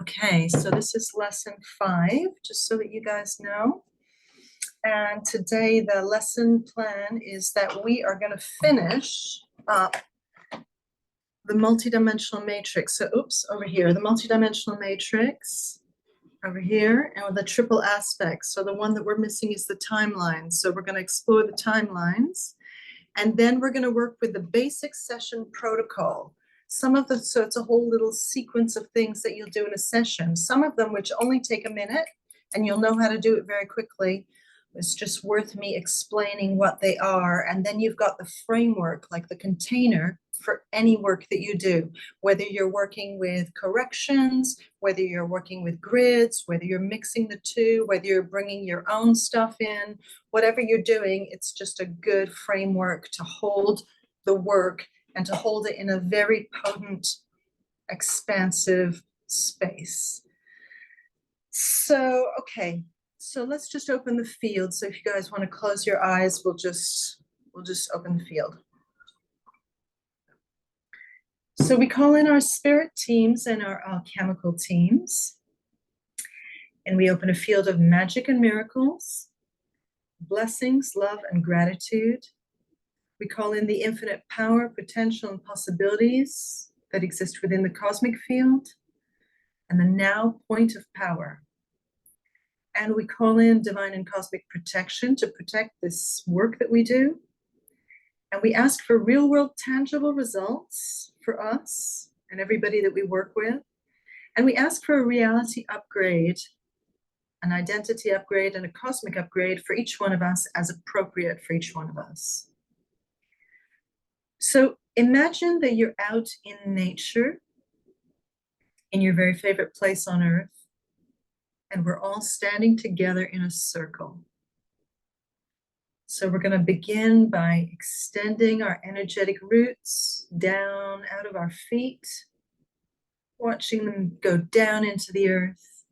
Okay, so this is lesson 5, just so that you guys know. And today the lesson plan is that we are going to finish up the multidimensional matrix. So, over here, the multidimensional matrix over here, and with the triple aspects. So the one that we're missing is the timeline. So we're going to explore the timelines, and then we're going to work with the basic session protocol. So it's a whole little sequence of things that you'll do in a session. Some of them which only take a minute, and you'll know how to do it very quickly. It's just worth me explaining what they are. And then you've got the framework, like the container for any work that you do, whether you're working with corrections, whether you're working with grids, whether you're mixing the two, whether you're bringing your own stuff in, whatever you're doing, it's just a good framework to hold the work and to hold it in a very potent, expansive space. So, okay. So let's just open the field. So if you guys want to close your eyes, we'll just open the field. So we call in our spirit teams and our alchemical teams. And we open a field of magic and miracles, blessings, love, and gratitude. We call in the infinite power, potential, and possibilities that exist within the cosmic field and the now point of power. And we call in divine and cosmic protection to protect this work that we do. And we ask for real world tangible results for us and everybody that we work with. And we ask for a reality upgrade, an identity upgrade, and a cosmic upgrade for each one of us as appropriate for each one of us. So imagine that you're out in nature, in your very favorite place on earth, and we're all standing together in a circle. So we're going to begin by extending our energetic roots down out of our feet, watching them go down into the earth,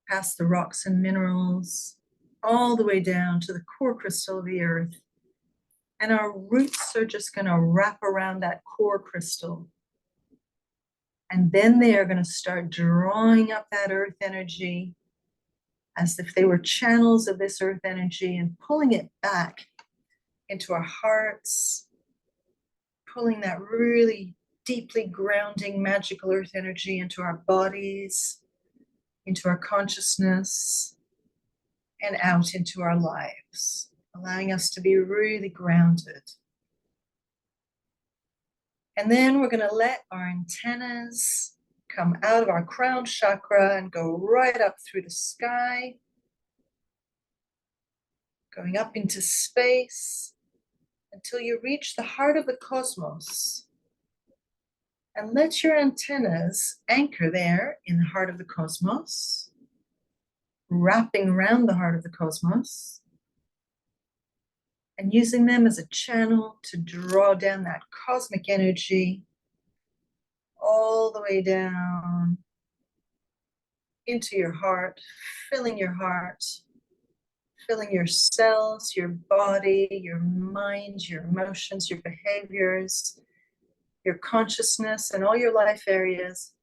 past the rocks and minerals, all the way down to the core crystal of the earth. And our roots are just going to wrap around that core crystal. And then they are going to start drawing up that earth energy as if they were channels of this earth energy and pulling it back into our hearts, pulling that really deeply grounding magical earth energy into our bodies, into our consciousness, and out into our lives, allowing us to be really grounded. And then we're going to let our antennas come out of our crown chakra and go right up through the sky, going up into space until you reach the heart of the cosmos. And let your antennas anchor there in the heart of the cosmos, wrapping around the heart of the cosmos, and using them as a channel to draw down that cosmic energy all the way down into your heart, filling your heart, filling your cells, your body, your mind, your emotions, your behaviors, your consciousness, and all your life areas,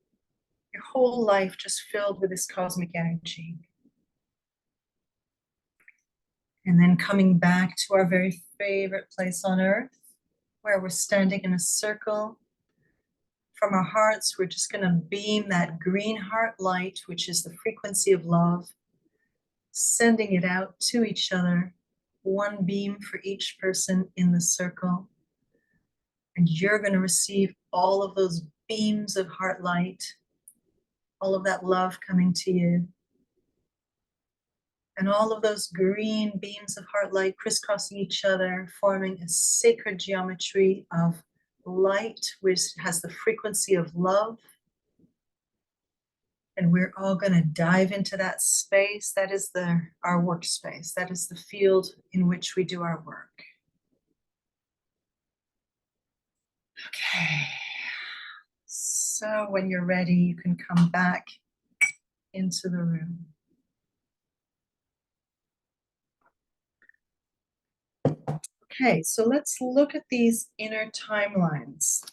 your whole life just filled with this cosmic energy. And then coming back to our very favorite place on earth, where we're standing in a circle. From our hearts, we're just going to beam that green heart light, which is the frequency of love, sending it out to each other, one beam for each person in the circle. And you're going to receive all of those beams of heart light, all of that love coming to you. And all of those green beams of heart light crisscrossing each other, forming a sacred geometry of light, which has the frequency of love. And we're all going to dive into that space. That is our workspace. That is the field in which we do our work. Okay. So when you're ready, you can come back into the room. Okay, so let's look at these inner timelines.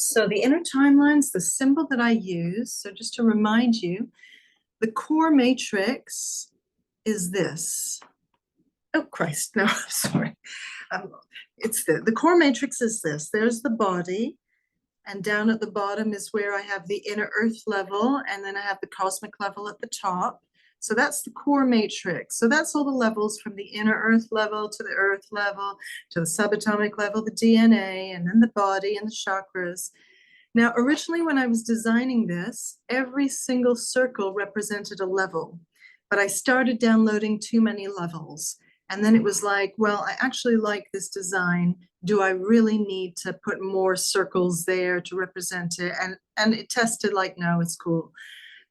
So the inner timelines, the symbol that I use, so just to remind you, the core matrix is this. Oh, Christ, no, I'm sorry. It's the core matrix is this. There's the body, and down at the bottom is where I have the inner earth level, and then I have the cosmic level at the top. So that's the core matrix. So that's all the levels from the inner earth level to the earth level to the subatomic level, the DNA, and then the body and the chakras. Now, originally when I was designing this, every single circle represented a level, but I started downloading too many levels. And then it was like, well, I actually like this design. Do I really need to put more circles there to represent it? And it tested like, no, it's cool.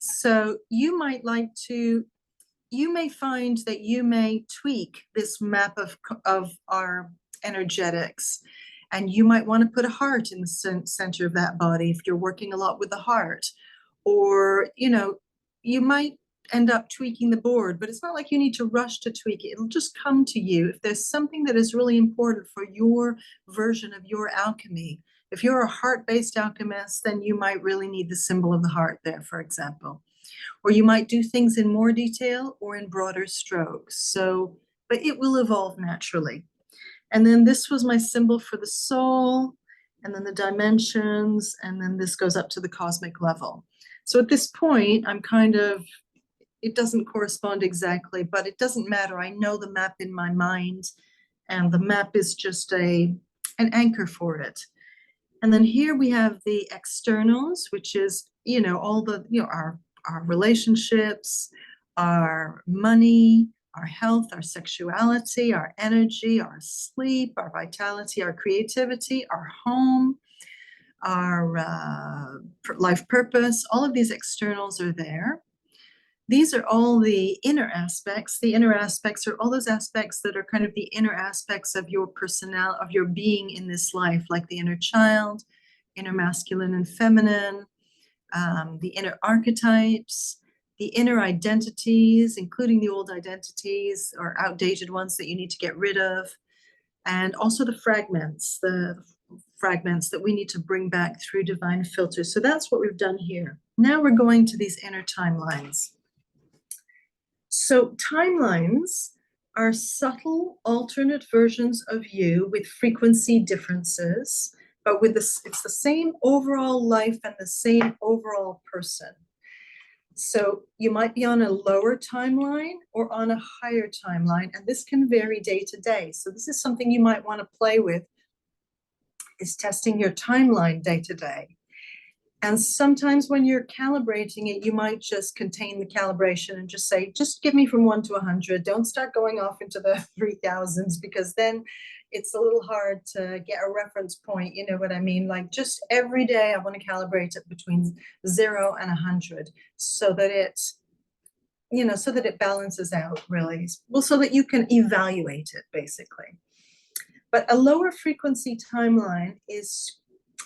So you might like to, you may find that you may tweak this map of our energetics. And you might want to put a heart in the center of that body if you're working a lot with the heart. Or, you might end up tweaking the board, but it's not like you need to rush to tweak it. It'll just come to you. If there's something that is really important for your version of your alchemy, if you're a heart-based alchemist, then you might really need the symbol of the heart there, for example. Or you might do things in more detail or in broader strokes. So, but it will evolve naturally. And then this was my symbol for the soul, and then the dimensions, and then this goes up to the cosmic level. So at this point, I'm kind of, it doesn't correspond exactly, but it doesn't matter. I know the map in my mind, and the map is just an anchor for it. And then here we have the externals, which is, all the, our relationships, our money, our health, our sexuality, our energy, our sleep, our vitality, our creativity, our home, our life purpose. All of these externals are there. These are all the inner aspects. The inner aspects are all those aspects that are kind of the inner aspects of your personality, of your being in this life, like the inner child, inner masculine and feminine, the inner archetypes, the inner identities, including the old identities or outdated ones that you need to get rid of, and also the fragments that we need to bring back through divine filters. So that's what we've done here. Now we're going to these inner timelines. So timelines are subtle alternate versions of you with frequency differences, but with this, it's the same overall life and the same overall person. So you might be on a lower timeline or on a higher timeline, and this can vary day to day. So this is something you might want to play with, is testing your timeline day to day. And sometimes when you're calibrating it, you might just contain the calibration and just say, just give me from 1 to 100. Don't start going off into the 3000s, because then it's a little hard to get a reference point. You know what I mean? Like, just every day I want to calibrate it between 0 and 100 so that it's, so that it balances out, really. Well, so that you can evaluate it, basically. But a lower frequency timeline is,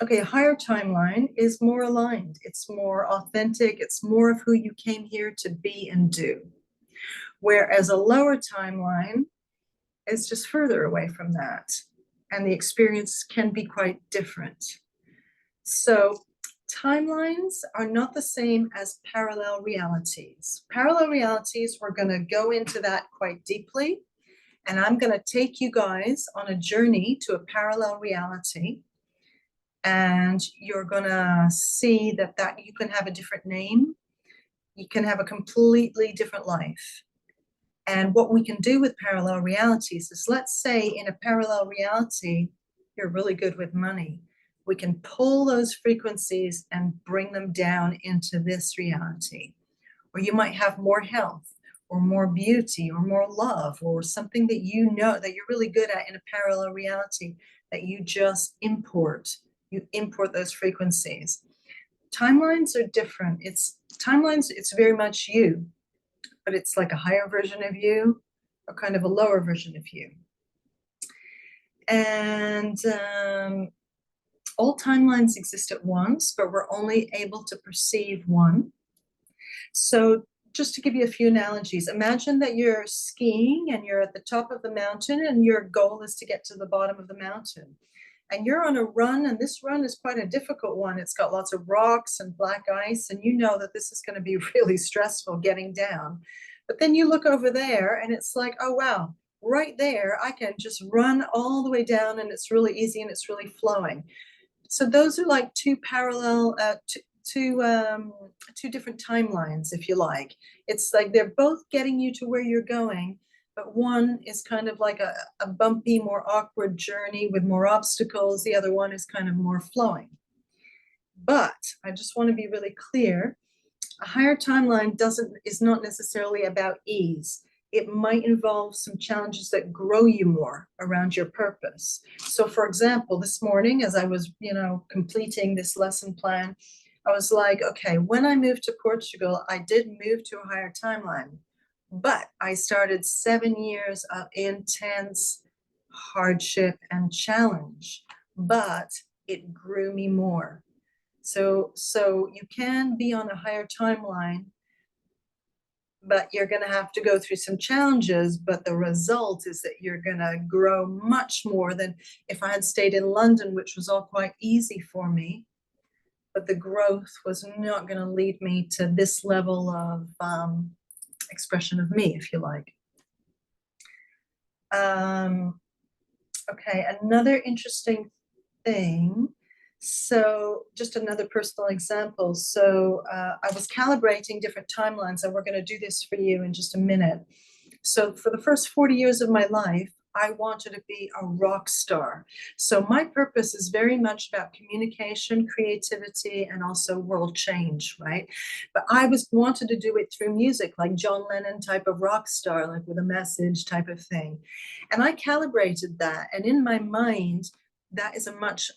okay, a higher timeline is more aligned. It's more authentic. It's more of who you came here to be and do. Whereas a lower timeline is just further away from that. And the experience can be quite different. So timelines are not the same as parallel realities. Parallel realities, we're going to go into that quite deeply. And I'm going to take you guys on a journey to a parallel reality. And you're going to see that you can have a different name. You can have a completely different life. And what we can do with parallel realities is, let's say in a parallel reality, you're really good with money. We can pull those frequencies and bring them down into this reality. Or you might have more health, or more beauty, or more love, or something that you know that you're really good at in a parallel reality that you just import. You import those frequencies. Timelines are different. It's very much you, but it's like a higher version of you or kind of a lower version of you. And all timelines exist at once, but we're only able to perceive one. So just to give you a few analogies, imagine that you're skiing and you're at the top of the mountain and your goal is to get to the bottom of the mountain. and you're on a run, and this run is quite a difficult one. It's got lots of rocks and black ice, and you know that this is going to be really stressful getting down. But then you look over there and it's like, oh wow, right there, I can just run all the way down and it's really easy and it's really flowing. So those are like two parallel, two different timelines, if you like. It's like they're both getting you to where you're going, but one is kind of like a bumpy, more awkward journey with more obstacles. The other one is kind of more flowing. But I just want to be really clear. A higher timeline is not necessarily about ease. It might involve some challenges that grow you more around your purpose. So for example, this morning, as I was, completing this lesson plan, I was like, okay, when I moved to Portugal, I did move to a higher timeline, but I started 7 years of intense hardship and challenge, but it grew me more. So you can be on a higher timeline, but you're going to have to go through some challenges, but the result is that you're going to grow much more than if I had stayed in London, which was all quite easy for me, but the growth was not going to lead me to this level of expression of me, if you like. Okay, another interesting thing. So just another personal example. So I was calibrating different timelines, and we're going to do this for you in just a minute. So for the first 40 years of my life, I wanted to be a rock star. So my purpose is very much about communication, creativity, and also world change, right? But I wanted to do it through music, like John Lennon type of rock star, like with a message type of thing. And I calibrated that. And in my mind, that is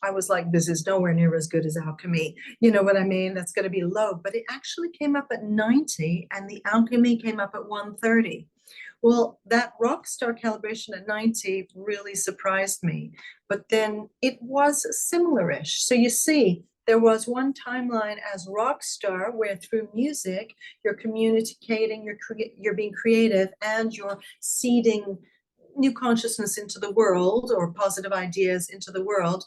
I was like, this is nowhere near as good as alchemy. You know what I mean? That's going to be low. But it actually came up at 90 and the alchemy came up at 130. Well, that rock star calibration at 90 really surprised me. But then it was similar-ish. So you see, there was one timeline as rock star where through music, you're communicating, you're being creative, and you're seeding new consciousness into the world or positive ideas into the world.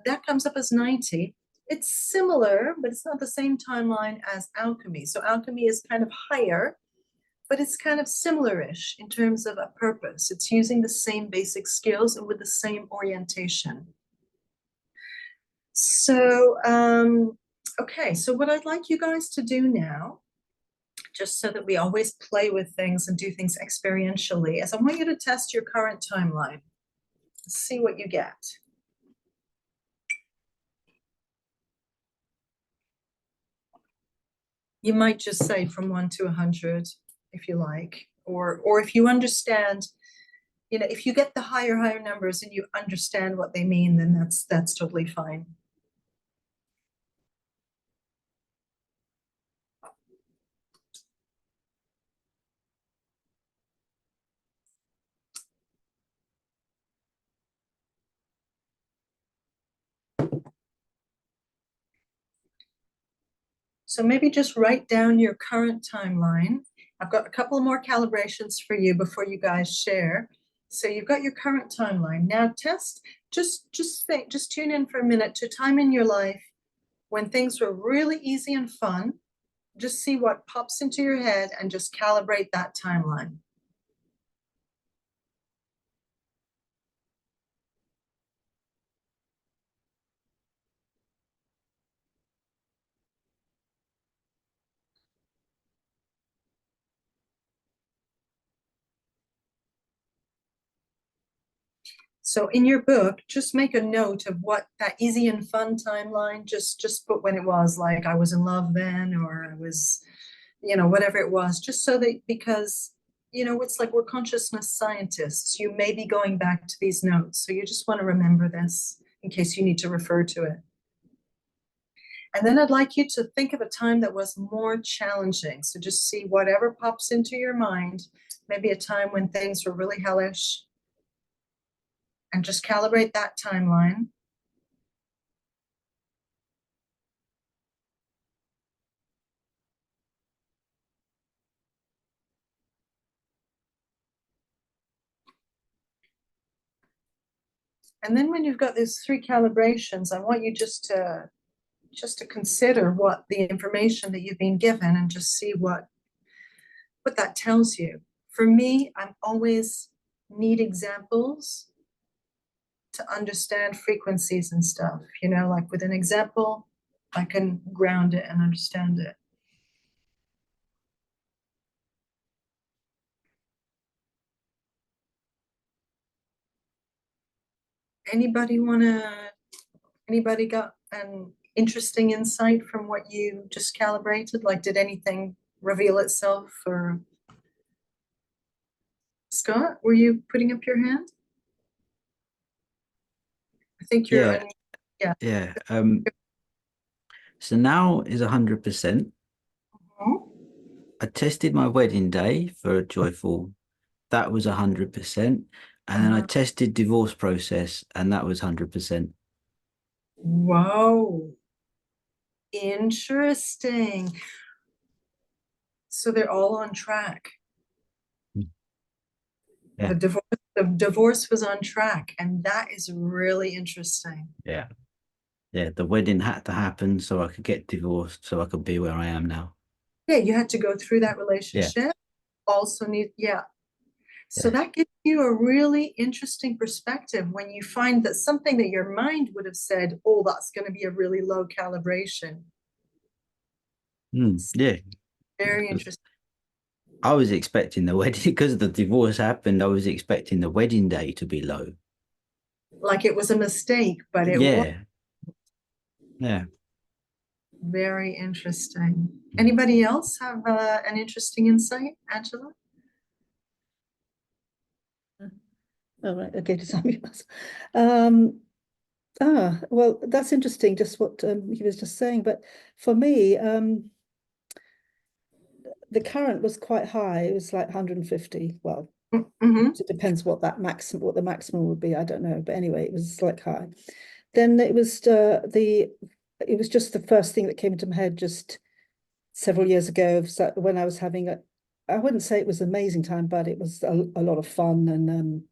That comes up as 90. It's similar, but it's not the same timeline as alchemy. So alchemy is kind of higher, but it's kind of similar-ish in terms of a purpose. It's using the same basic skills and with the same orientation. So, okay, so what I'd like you guys to do now, just so that we always play with things and do things experientially, is I want you to test your current timeline. See what you get. You might just say from 1 to 100, if you like, or if you understand, if you get the higher numbers and you understand what they mean, then that's totally fine. So maybe just write down your current timeline. I've got a couple more calibrations for you before you guys share. So you've got your current timeline. Now just think, just tune in for a minute to a time in your life when things were really easy and fun. Just see what pops into your head and just calibrate that timeline. So in your book, just make a note of what that easy and fun timeline, just put when it was, like I was in love then, or I was, whatever it was, just so that, because, it's like we're consciousness scientists. You may be going back to these notes. So you just want to remember this in case you need to refer to it. And then I'd like you to think of a time that was more challenging. So just see whatever pops into your mind, maybe a time when things were really hellish, and just calibrate that timeline. And then when you've got these three calibrations, I want you just to consider what the information that you've been given and just see what that tells you. For me, I'm always need examples to understand frequencies and stuff, like with an example, I can ground it and understand it. Anybody got an interesting insight from what you just calibrated? Like, did anything reveal itself? Or Scott, were you putting up your hand? I think you're Yeah, in, yeah. yeah. So now is 100%. Mhm. I tested my wedding day for a joyful, that was 100%. And then I Uh-huh. tested divorce process, and that was 100%. Whoa, interesting. So they're all on track. Yeah, The divorce was on track, and that is really interesting. yeah, yeah. The wedding had to happen so I could get divorced, so I could be where I am now. Yeah, you had to go through that Yeah, relationship. Also need, yeah. So yeah. that gives you a really interesting perspective when you find that something that your mind would have said, oh, that's going to be a really low calibration. Yeah, Very because interesting. I was expecting the wedding because the divorce happened. I was expecting the wedding day to be low. Like it was a mistake, but it was Yeah, yeah. very interesting. Mm. Anybody else have an interesting insight, Angela? Oh, right. Okay, to somebody else. Well, that's interesting, just what he was just saying. But for me, the current was quite high. It was like 150. Well, Mm-hmm. it depends what the maximum would be. I don't know. But anyway, it was like high. Then it was just the first thing that came into my head just several years ago when I was having I wouldn't say it was an amazing time, but it was a lot of fun, and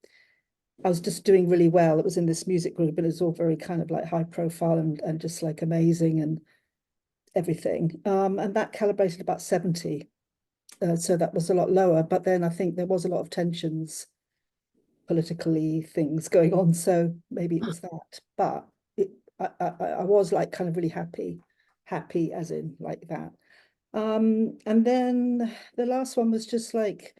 I was just doing really well. It was in this music group, and it was all very kind of like high profile and just like amazing and everything. And that calibrated about 70. So that was a lot lower. But then I think there was a lot of tensions, politically things going on. So maybe it was that. But I was like kind of really happy as in like that. And then the last one was just like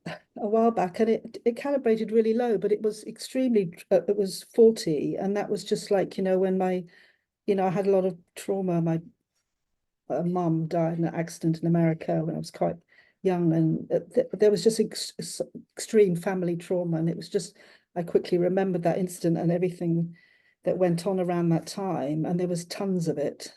a while back, and it calibrated really low, but it was extremely it was 40, and that was just like, when I had a lot of trauma. My mum died in an accident in America when I was quite young, and there was just extreme family trauma, and it was just, I quickly remembered that incident and everything that went on around that time, and there was tons of it.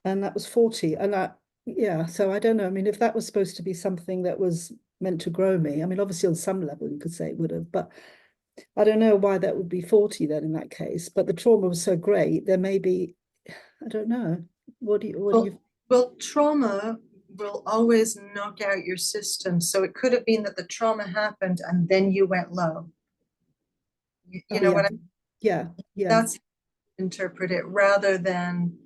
And that was 40. And yeah, so I don't know. I mean, if that was supposed to be something that was meant to grow me, I mean, obviously on some level you could say it would have, but I don't know why that would be 40 then in that case. But the trauma was so great, there may be, I don't know. What do Well, you well, trauma will always knock out your system. So it could have been that the trauma happened and then you went low. You oh know yeah. what I Yeah, yeah. That's how I interpret it rather than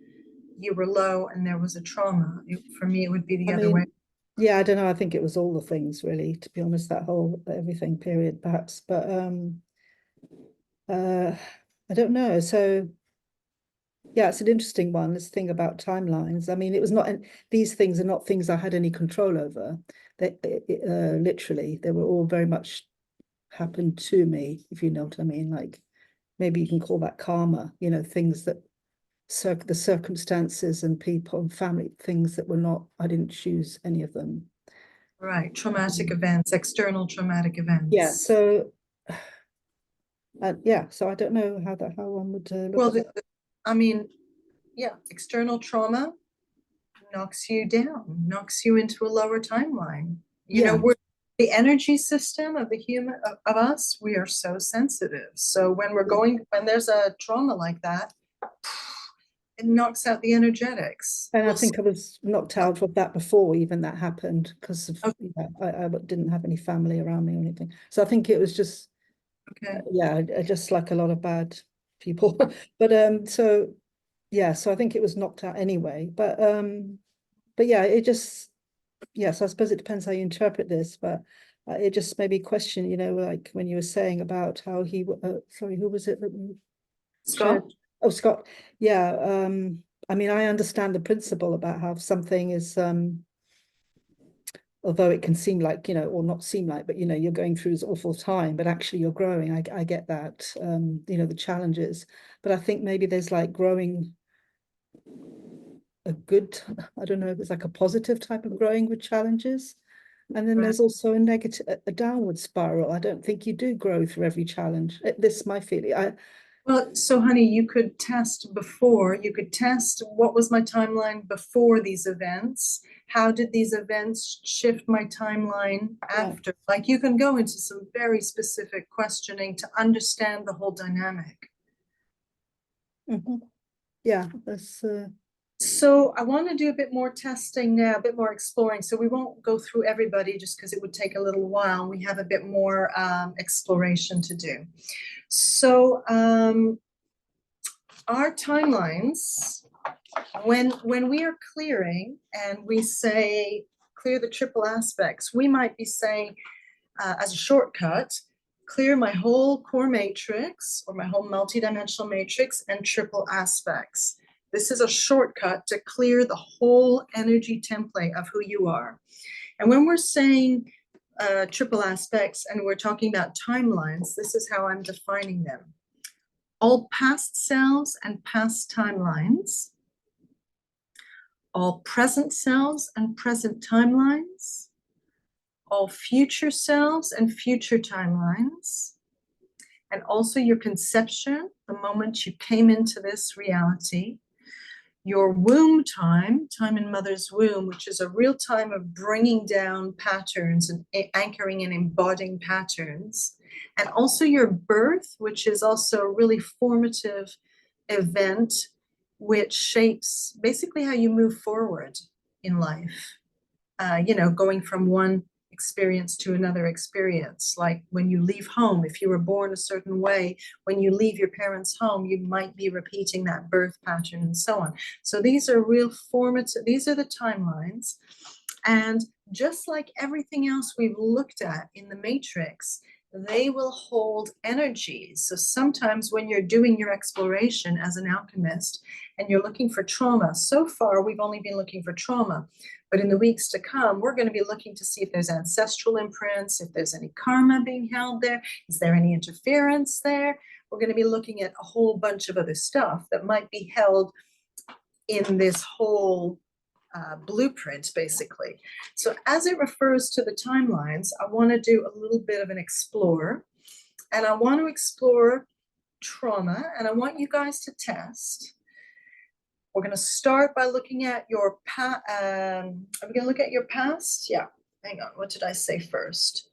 you were low and there was a trauma. For me, it would be I the other way. mean, yeah, I don't know. I think it was all the things really, to be honest, that whole everything period, perhaps. But uh I don't know. So yeah, it's an interesting one, this thing about timelines. I mean, it was not, these things are not things I had any control over. They literally, they were all very much happened to me, if you know what I mean. Like maybe you can call that karma, things that the circumstances and people and family, things that were not, I didn't choose any of them. Right. Traumatic events, external traumatic Yeah, events. so yeah, so I don't know how one would look Well, at that. I mean, yeah, external trauma knocks you down, knocks you into a lower timeline. Yeah, We're the energy system of the human of us, we are so sensitive. So when there's a trauma like that, it knocks out the energetics. and I We'll see. think I was knocked out of that before even that happened because of, Oh, I didn't have any family around me or anything. So I think it was just Okay. Yeah, just like a lot of bad people. But so yeah, so I think it was knocked out anyway. But yeah, it just yes, I suppose it depends how you interpret this, but it just made me question, you know, like when you were saying about how sorry, who was it that we shared? Scott? Oh, Scott. Yeah, I mean, I understand the principle about how something is although it can seem like, you know, or not seem like, but you know, you're going through this awful time, but actually you're growing. I get that, you know, the challenges. But I think maybe there's like growing a good, I don't know, there's like a positive type of growing with challenges. And then Right. there's also a negative, a downward spiral. I don't think you do grow through every challenge. This is my feeling. Well, so honey, you could test before, you could test what was my timeline before these events? How did these events shift my timeline Yeah. after? Like you can go into some very specific questioning to understand the whole dynamic. Mhm. Yeah, that's So I want to do a bit more testing now, a bit more exploring. So we won't go through everybody just because it would take a little while. We have a bit more exploration to do. So our timelines, when we are clearing and we say clear the triple aspects, we might be saying as a shortcut, clear my whole core matrix or my whole multidimensional matrix and triple aspects. This is a shortcut to clear the whole energy template of who you are. And when we're saying triple aspects and we're talking about timelines, this is how I'm defining them. All past selves and past timelines, all present selves and present timelines, all future selves and future timelines, and also your conception, the moment you came into this reality, your womb time, time in mother's womb, which is a real time of bringing down patterns and anchoring and embodying patterns, and also your birth, which is also a really formative event which shapes basically how you move forward in life. You know, going from one experience to another experience. Like when you leave home, if you were born a certain way, when you leave your parents' home, you might be repeating that birth pattern and so on. So these are real formative, these are the timelines. And just like everything else we've looked at in the matrix, they will hold energies. So sometimes when you're doing your exploration as an alchemist and you're looking for trauma, so far we've only been looking for trauma. But in the weeks to come, we're going to be looking to see if there's ancestral imprints, if there's any karma being held there, is there any interference there? We're going to be looking at a whole bunch of other stuff that might be held in this whole blueprint, basically. So as it refers to the timelines, I want to do a little bit of an explore, and I want to explore trauma, and I want you guys to test. We're going to start by looking at your past. Are we going to look at your past? Yeah. Hang on. What did I say first?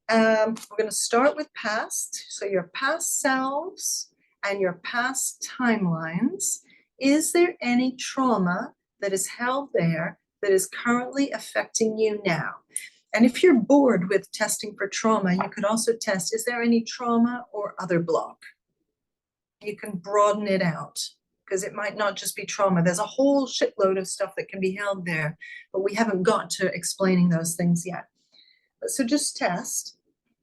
We're going to start with past. So your past selves and your past timelines. Is there any trauma that is held there that is currently affecting you now? And if you're bored with testing for trauma, you could also test, is there any trauma or other block? You can broaden it out because it might not just be trauma. There's a whole shitload of stuff that can be held there, but we haven't got to explaining those things yet. So just test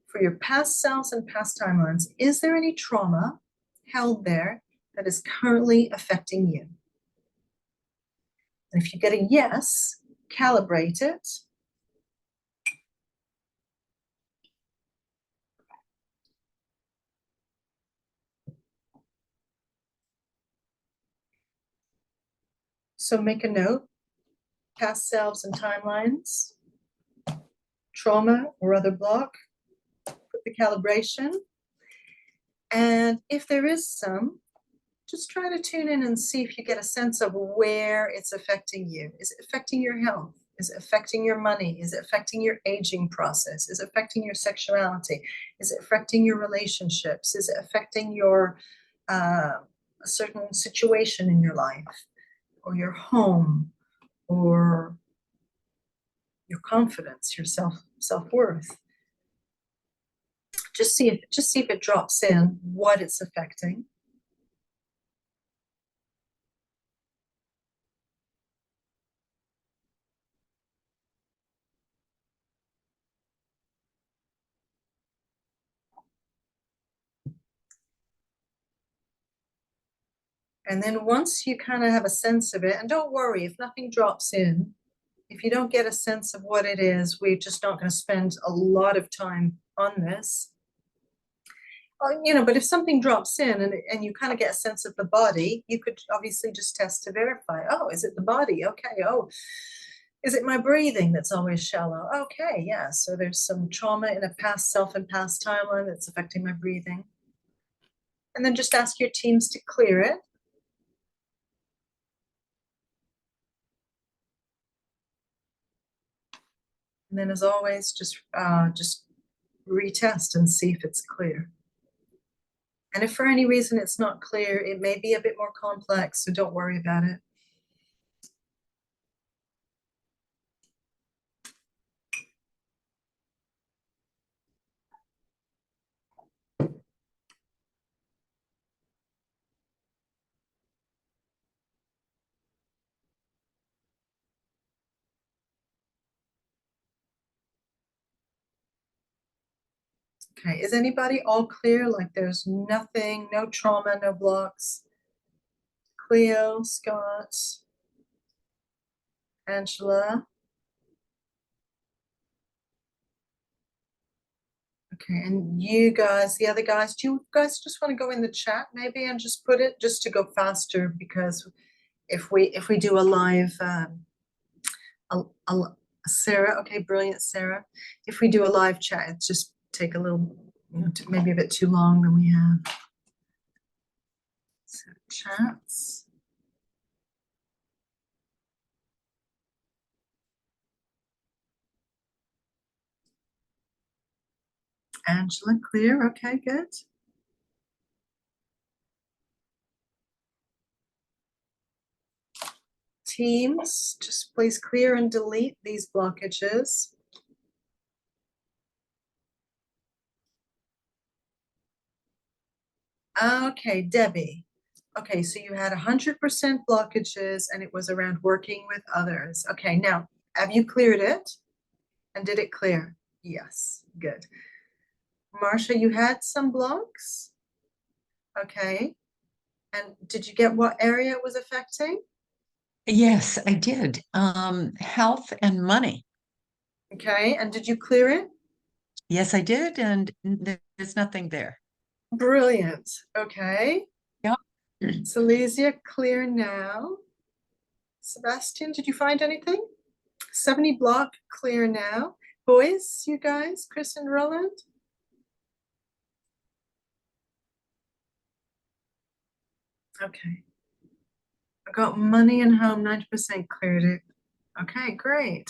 for your past selves and past timelines. Is there any trauma held there that is currently affecting you? And if you get a yes, calibrate it. So make a note, past selves and timelines, trauma or other block, put the calibration. And if there is some, just try to tune in and see if you get a sense of where it's affecting you. Is it affecting your health? Is it affecting your money? Is it affecting your aging process? Is it affecting your sexuality? Is it affecting your relationships? Is it affecting your a certain situation in your life or your home or your confidence, your self-worth? Just see if it drops in what it's affecting. And then once you kind of have a sense of it, and don't worry if nothing drops in, if you don't get a sense of what it is, we're just not going to spend a lot of time on this. But if something drops in and you kind of get a sense of the body, you could obviously just test to verify. Oh, is it the body? Okay. Oh, is it my breathing that's always shallow? Okay, yeah. So there's some trauma in a past self and past timeline that's affecting my breathing. And then just ask your teams to clear it. And then as always, just retest and see if it's clear. And if for any reason it's not clear, it may be a bit more complex, so don't worry about it. Okay, is anybody all clear? Like there's nothing, no trauma, no blocks? Cleo, Scott, Angela. Okay, and you guys, the other guys, do you guys just want to go in the chat maybe and just put it just to go faster? Because if we do a live Sarah, okay, brilliant, Sarah. If we do a live chat, it's just take a little, maybe a bit too long than we have. So chats. Angela, clear, okay, good. Teams, just please clear and delete these blockages. Okay, Debbie. Okay, so you had 100% blockages and it was around working with others. Okay, now, have you cleared it? And did it clear? Yes, good. Marcia, you had some blocks? Okay. And did you get what area it was affecting? Yes, I did. Health and money. Okay, and did you clear it? Yes, I did, and there's nothing there. Brilliant. Okay. Yep. Silesia, clear now. Sebastian, did you find anything? 70 block, clear now. Boys, you guys, Chris and Roland? Okay. I got money and home, 90% cleared it. Okay, great.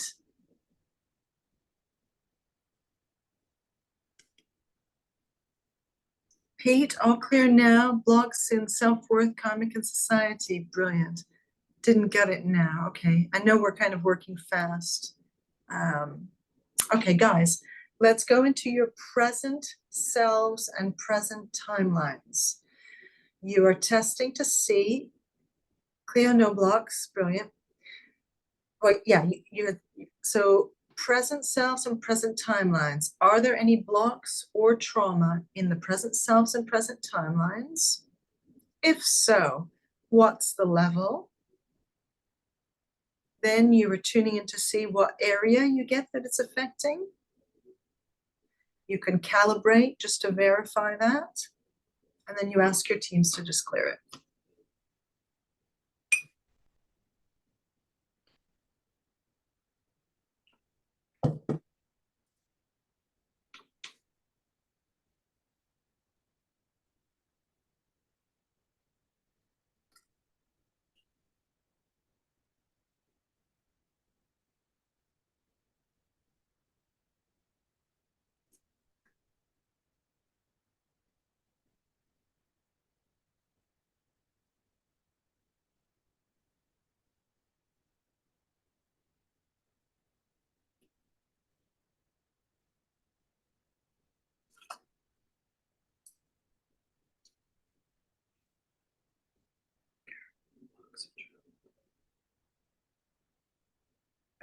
Pete, all clear now. Blocks in self-worth, karmic, and society. Brilliant. Didn't get it now. Okay. I know we're kind of working fast. Okay, guys, let's go into your present selves and present timelines. You are testing to see clear, no blocks. Brilliant. Well, yeah, so present selves and present timelines. Are there any blocks or trauma in the present selves and present timelines? If so, what's the level? Then you are tuning in to see what area you get that it's affecting. You can calibrate just to verify that. And then you ask your teams to just clear it.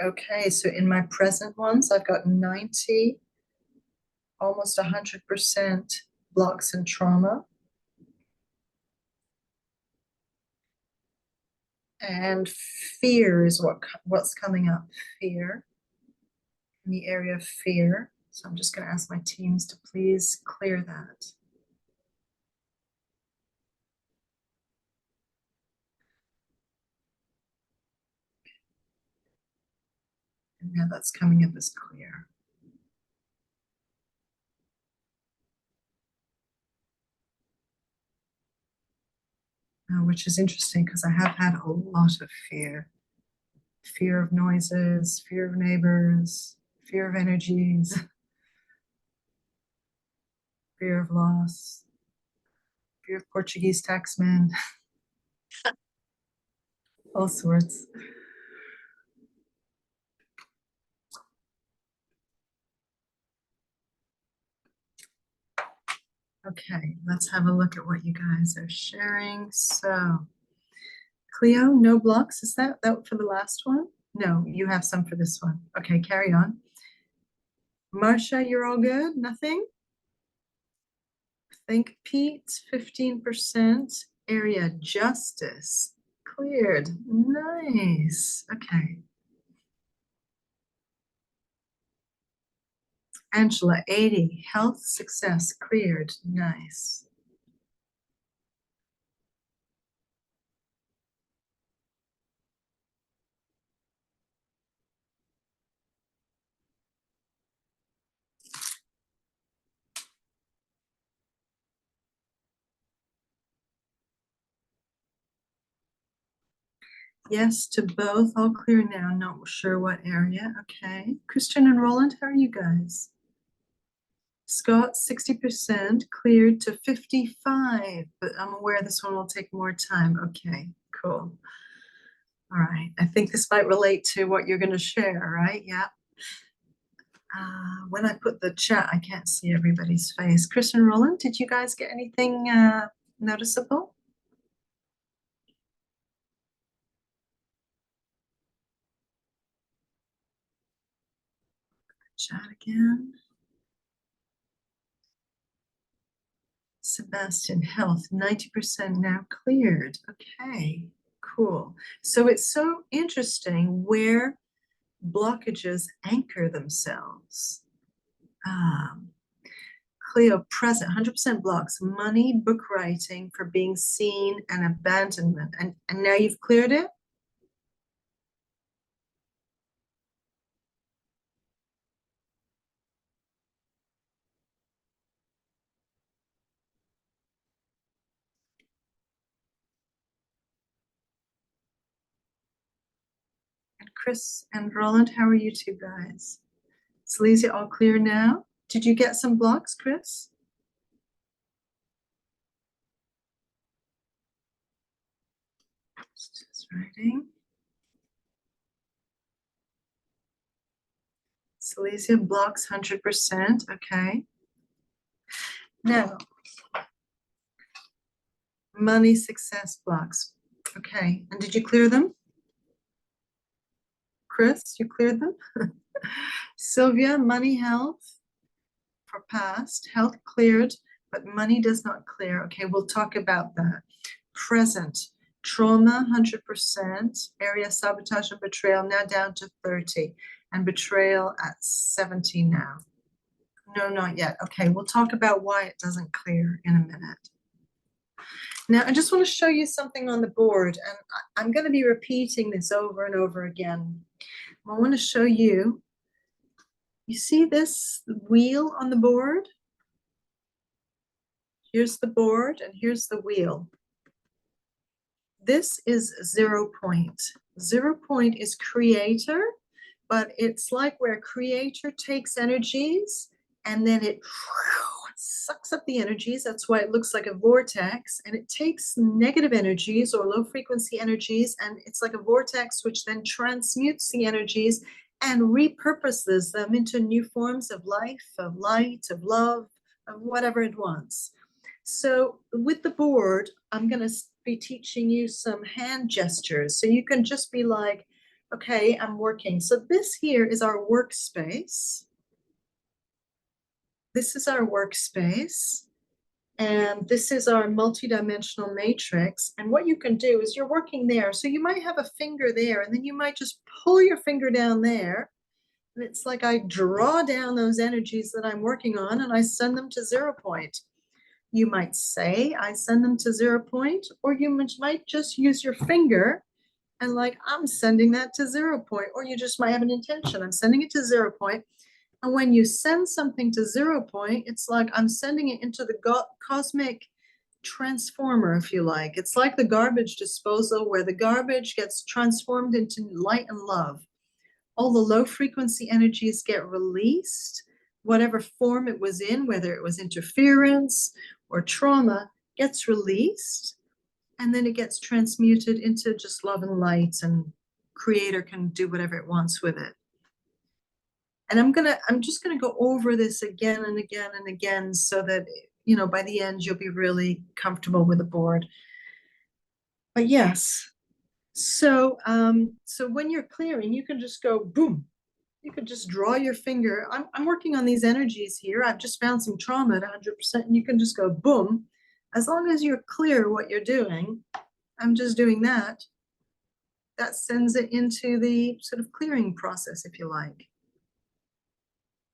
Okay, so in my present ones, I've got 90, almost 100% blocks and trauma. And fear is what's coming up, fear, in the area of fear. So I'm just going to ask my teams to please clear that. And now that's coming up as clear. Which is interesting because I have had a lot of fear. Fear of noises, fear of neighbors, fear of energies, fear of loss, fear of Portuguese taxmen, all sorts. Okay, let's have a look at what you guys are sharing. So, Cleo, no blocks. Is that for the last one? No, you have some for this one. Okay, carry on. Marcia, you're all good? Nothing? Think Pete, 15%. Area justice cleared. Nice. Okay. Angela, 80. Health success cleared. Nice. Yes to both. All clear now. Not sure what area. Okay. Christian and Roland, how are you guys? Scott, 60% cleared to 55, but I'm aware this one will take more time. Okay, cool. All right. I think this might relate to what you're going to share, right? Yeah. When I put the chat, I can't see everybody's face. Chris and Roland, did you guys get anything noticeable? Chat again. Sebastian, health, 90% now cleared. Okay, cool. So it's so interesting where blockages anchor themselves. Cleo, present, 100% blocks, money, book writing, for being seen, and abandonment. And now you've cleared it? And Chris and Roland, how are you two guys? Is Lizzie all clear now? Did you get some blocks, Chris? Just writing. Silesia blocks 100%. Okay. Now, money success blocks. Okay. And did you clear them? Chris, you cleared them? Sylvia, money health for past. Health cleared, but money does not clear. Okay, we'll talk about that. Present. Trauma, 100%. Area sabotage and betrayal now down to 30. And betrayal at 70 now. No, not yet. Okay, we'll talk about why it doesn't clear in a minute. Now, I just want to show you something on the board, and I'm going to be repeating this over and over again. I want to show you, you see this wheel on the board? Here's the board, and here's the wheel. This is 0 point. 0 point is creator, but it's like where creator takes energies and then it sucks up the energies. That's why it looks like a vortex, and it takes negative energies or low frequency energies, and it's like a vortex which then transmutes the energies and repurposes them into new forms of life, of light, of love, of whatever it wants. So with the board, I'm going to be teaching you some hand gestures. So you can just be like, Okay, I'm working. So this here is our workspace. This is our workspace. And this is our multidimensional matrix. And what you can do is you're working there. So you might have a finger there, and then you might just pull your finger down there. And it's like I draw down those energies that I'm working on and I send them to 0 point. You might say I send them to 0 point, or you might just use your finger and like, I'm sending that to 0 point, or you just might have an intention. I'm sending it to 0 point. And when you send something to 0 point, it's like I'm sending it into the cosmic transformer, if you like. It's like the garbage disposal where the garbage gets transformed into light and love. All the low frequency energies get released, whatever form it was in, whether it was interference or trauma, gets released, and then it gets transmuted into just love and light, and creator can do whatever it wants with it. And I'm just gonna go over this again and again and again so that, you know, by the end you'll be really comfortable with the board. But yes, so when you're clearing, you can just go boom. You could just draw your finger. I'm working on these energies here. I've just found some trauma at 100%, and you can just go boom. As long as you're clear what you're doing, I'm just doing that. That sends it into the sort of clearing process, if you like.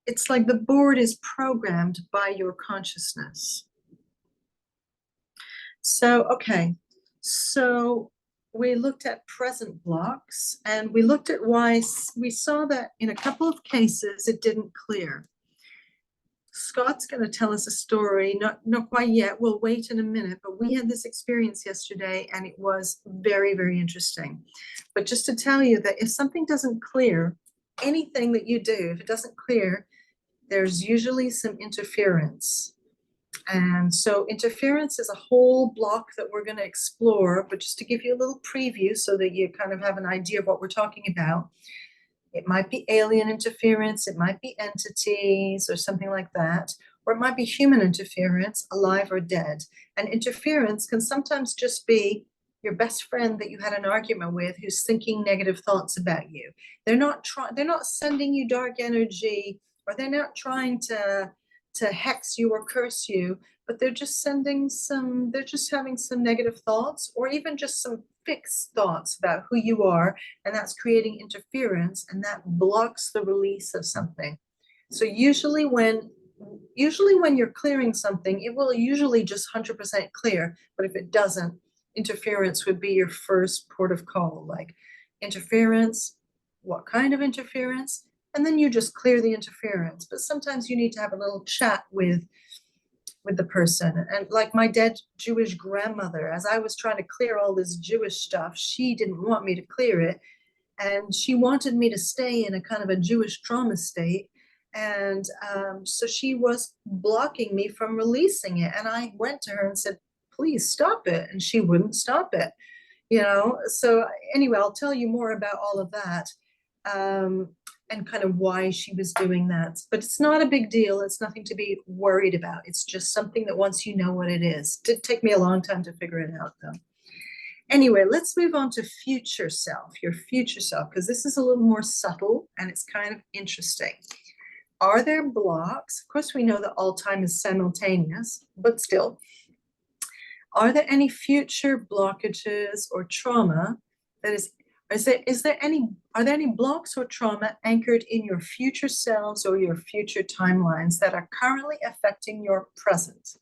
It's like the board is programmed by your consciousness. So, okay, so we looked at present blocks, and we looked at why we saw that in a couple of cases it didn't clear. Scott's going to tell us a story, not quite yet, we'll wait in a minute, but we had this experience yesterday and it was very, very interesting. But just to tell you that if something doesn't clear, anything that you do, if it doesn't clear, there's usually some interference. And so interference is a whole block that we're going to explore, but just to give you a little preview so that you kind of have an idea of what we're talking about. It might be alien interference, it might be entities or something like that, or it might be human interference, alive or dead. And interference can sometimes just be your best friend that you had an argument with who's thinking negative thoughts about you. They're not sending you dark energy, or they're not trying to hex you or curse you, but they're just having some negative thoughts, or even just some fixed thoughts about who you are, and that's creating interference, and that blocks the release of something. So usually when you're clearing something, it will usually just 100% clear, but if it doesn't, interference would be your first port of call. Like, interference, what kind of interference? And then you just clear the interference. But sometimes you need to have a little chat with the person. And like my dead Jewish grandmother, as I was trying to clear all this Jewish stuff, she didn't want me to clear it. And she wanted me to stay in a kind of a Jewish trauma state. And so she was blocking me from releasing it. And I went to her and said, please stop it. And she wouldn't stop it, you know? So anyway, I'll tell you more about all of that. And kind of why she was doing that. But it's not a big deal. It's nothing to be worried about. It's just something that once you know what it is. It did take me a long time to figure it out, though. Anyway, let's move on to future self, your future self, because this is a little more subtle and it's kind of interesting. Are there blocks? Of course, we know that all time is simultaneous, but still, are there any future blockages or trauma that are there any blocks or trauma anchored in your future selves or your future timelines that are currently affecting your present?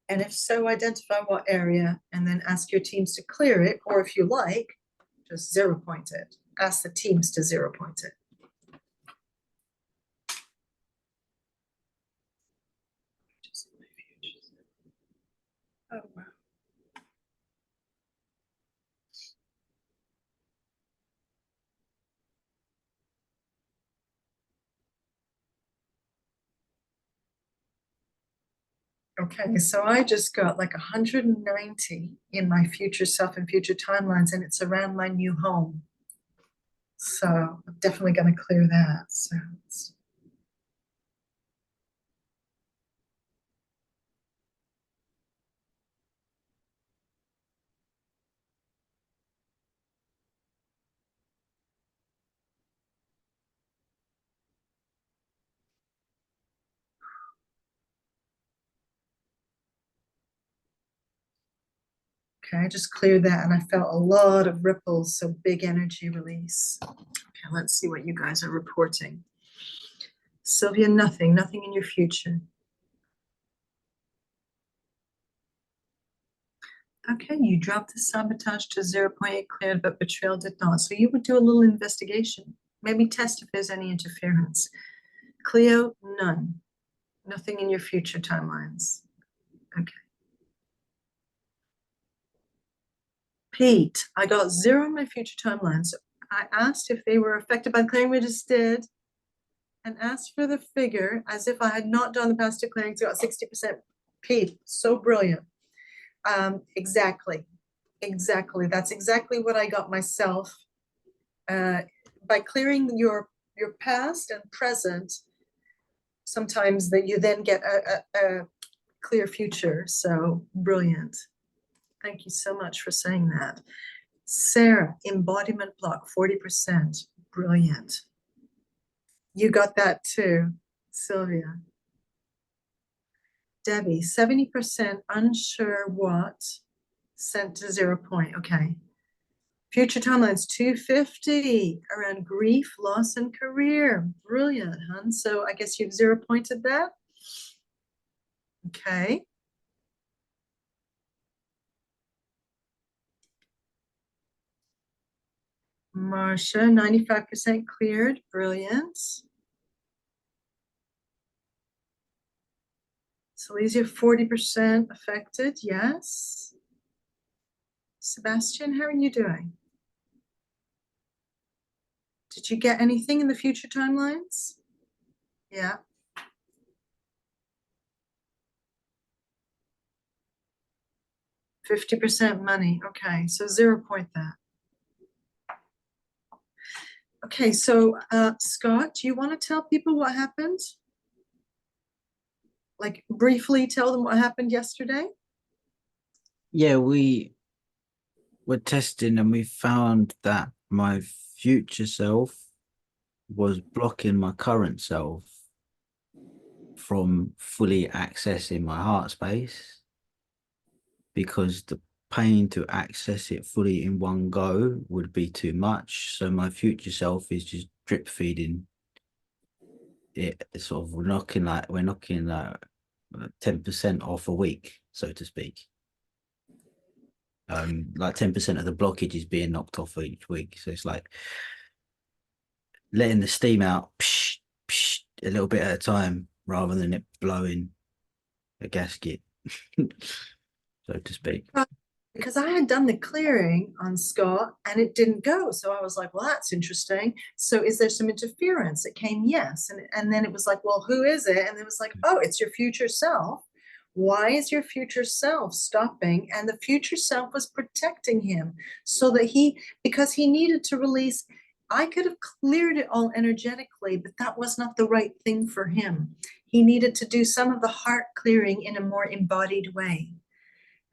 And if so, identify what area and then ask your teams to clear it, or if you like, just 0 point it. Ask the teams to 0 point it. Oh, wow. Okay, so I just got like 190 in my future self and future timelines, and it's around my new home. So I'm definitely going to clear that. So Okay, I just cleared that and I felt a lot of ripples, so big energy release. Okay, let's see what you guys are reporting. Sylvia, nothing in your future. Okay, you dropped the sabotage to 0.8 cleared, but betrayal did not. So you would do a little investigation. Maybe test if there's any interference. Cleo, none. Nothing in your future timelines. Okay. Pete, I got 0 in my future timelines. I asked if they were affected by the clearing we just did and asked for the figure as if I had not done the past 2 clearings, got 60%. Pete, so brilliant. Exactly. That's exactly what I got myself. By clearing your past and present, sometimes that you then get a clear future. So brilliant. Thank you so much for saying that. Sarah, embodiment block, 40%. Brilliant. You got that too, Sylvia. Debbie, 70% unsure what, sent to 0 point. Okay. Future timelines, 250 around grief, loss, and career. Brilliant, hun. So I guess you've 0 pointed that. Okay. Marcia, 95% cleared. Brilliant. Silesia, 40% affected. Yes. Sebastian, how are you doing? Did you get anything in the future timelines? Yeah. %50 money. Okay, so 0 point that. Okay, so Scott, do you want to tell people what happened? Like briefly tell them what happened yesterday? Yeah, we were testing and we found that my future self was blocking my current self from fully accessing my heart space because the pain to access it fully in one go would be too much. So my future self is just drip feeding it, sort of we're knocking like 10% off a week, so to speak. Like 10% of the blockage is being knocked off each week. So it's like letting the steam out psh, psh, a little bit at a time rather than it blowing a gasket, so to speak. Because I had done the clearing on Scott and it didn't go. So I was like, well, that's interesting. So is there some interference? It came, yes. And then it was like, well, who is it? And it was like, oh, it's your future self. Why is your future self stopping? And the future self was protecting him so that because he needed to release. I could have cleared it all energetically, but that was not the right thing for him. He needed to do some of the heart clearing in a more embodied way.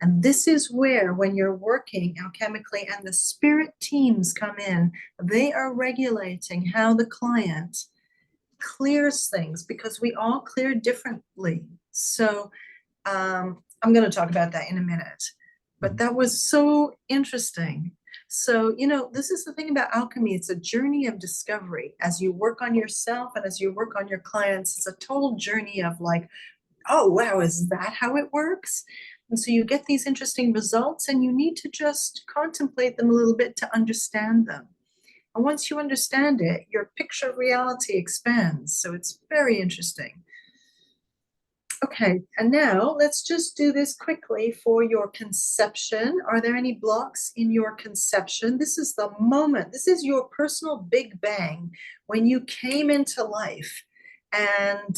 And this is where, when you're working alchemically and the spirit teams come in, they are regulating how the client clears things because we all clear differently. So I'm going to talk about that in a minute. But that was so interesting. So, this is the thing about alchemy. It's a journey of discovery. As you work on yourself and as you work on your clients, it's a total journey of like, oh, wow, is that how it works? And so you get these interesting results and you need to just contemplate them a little bit to understand them. And once you understand it, your picture of reality expands. So it's very interesting. Okay, and now let's just do this quickly for your conception. Are there any blocks in your conception? This is the moment. This is your personal big bang when you came into life. And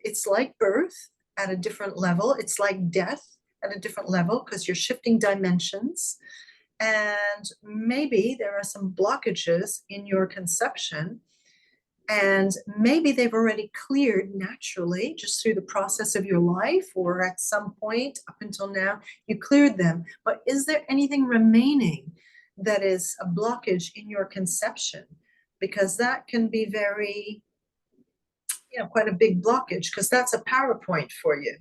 it's like birth at a different level. It's like death at a different level because you're shifting dimensions. And maybe there are some blockages in your conception. And maybe they've already cleared naturally just through the process of your life, or at some point up until now, you cleared them. But is there anything remaining that is a blockage in your conception? Because that can be very, quite a big blockage, because that's a PowerPoint for you.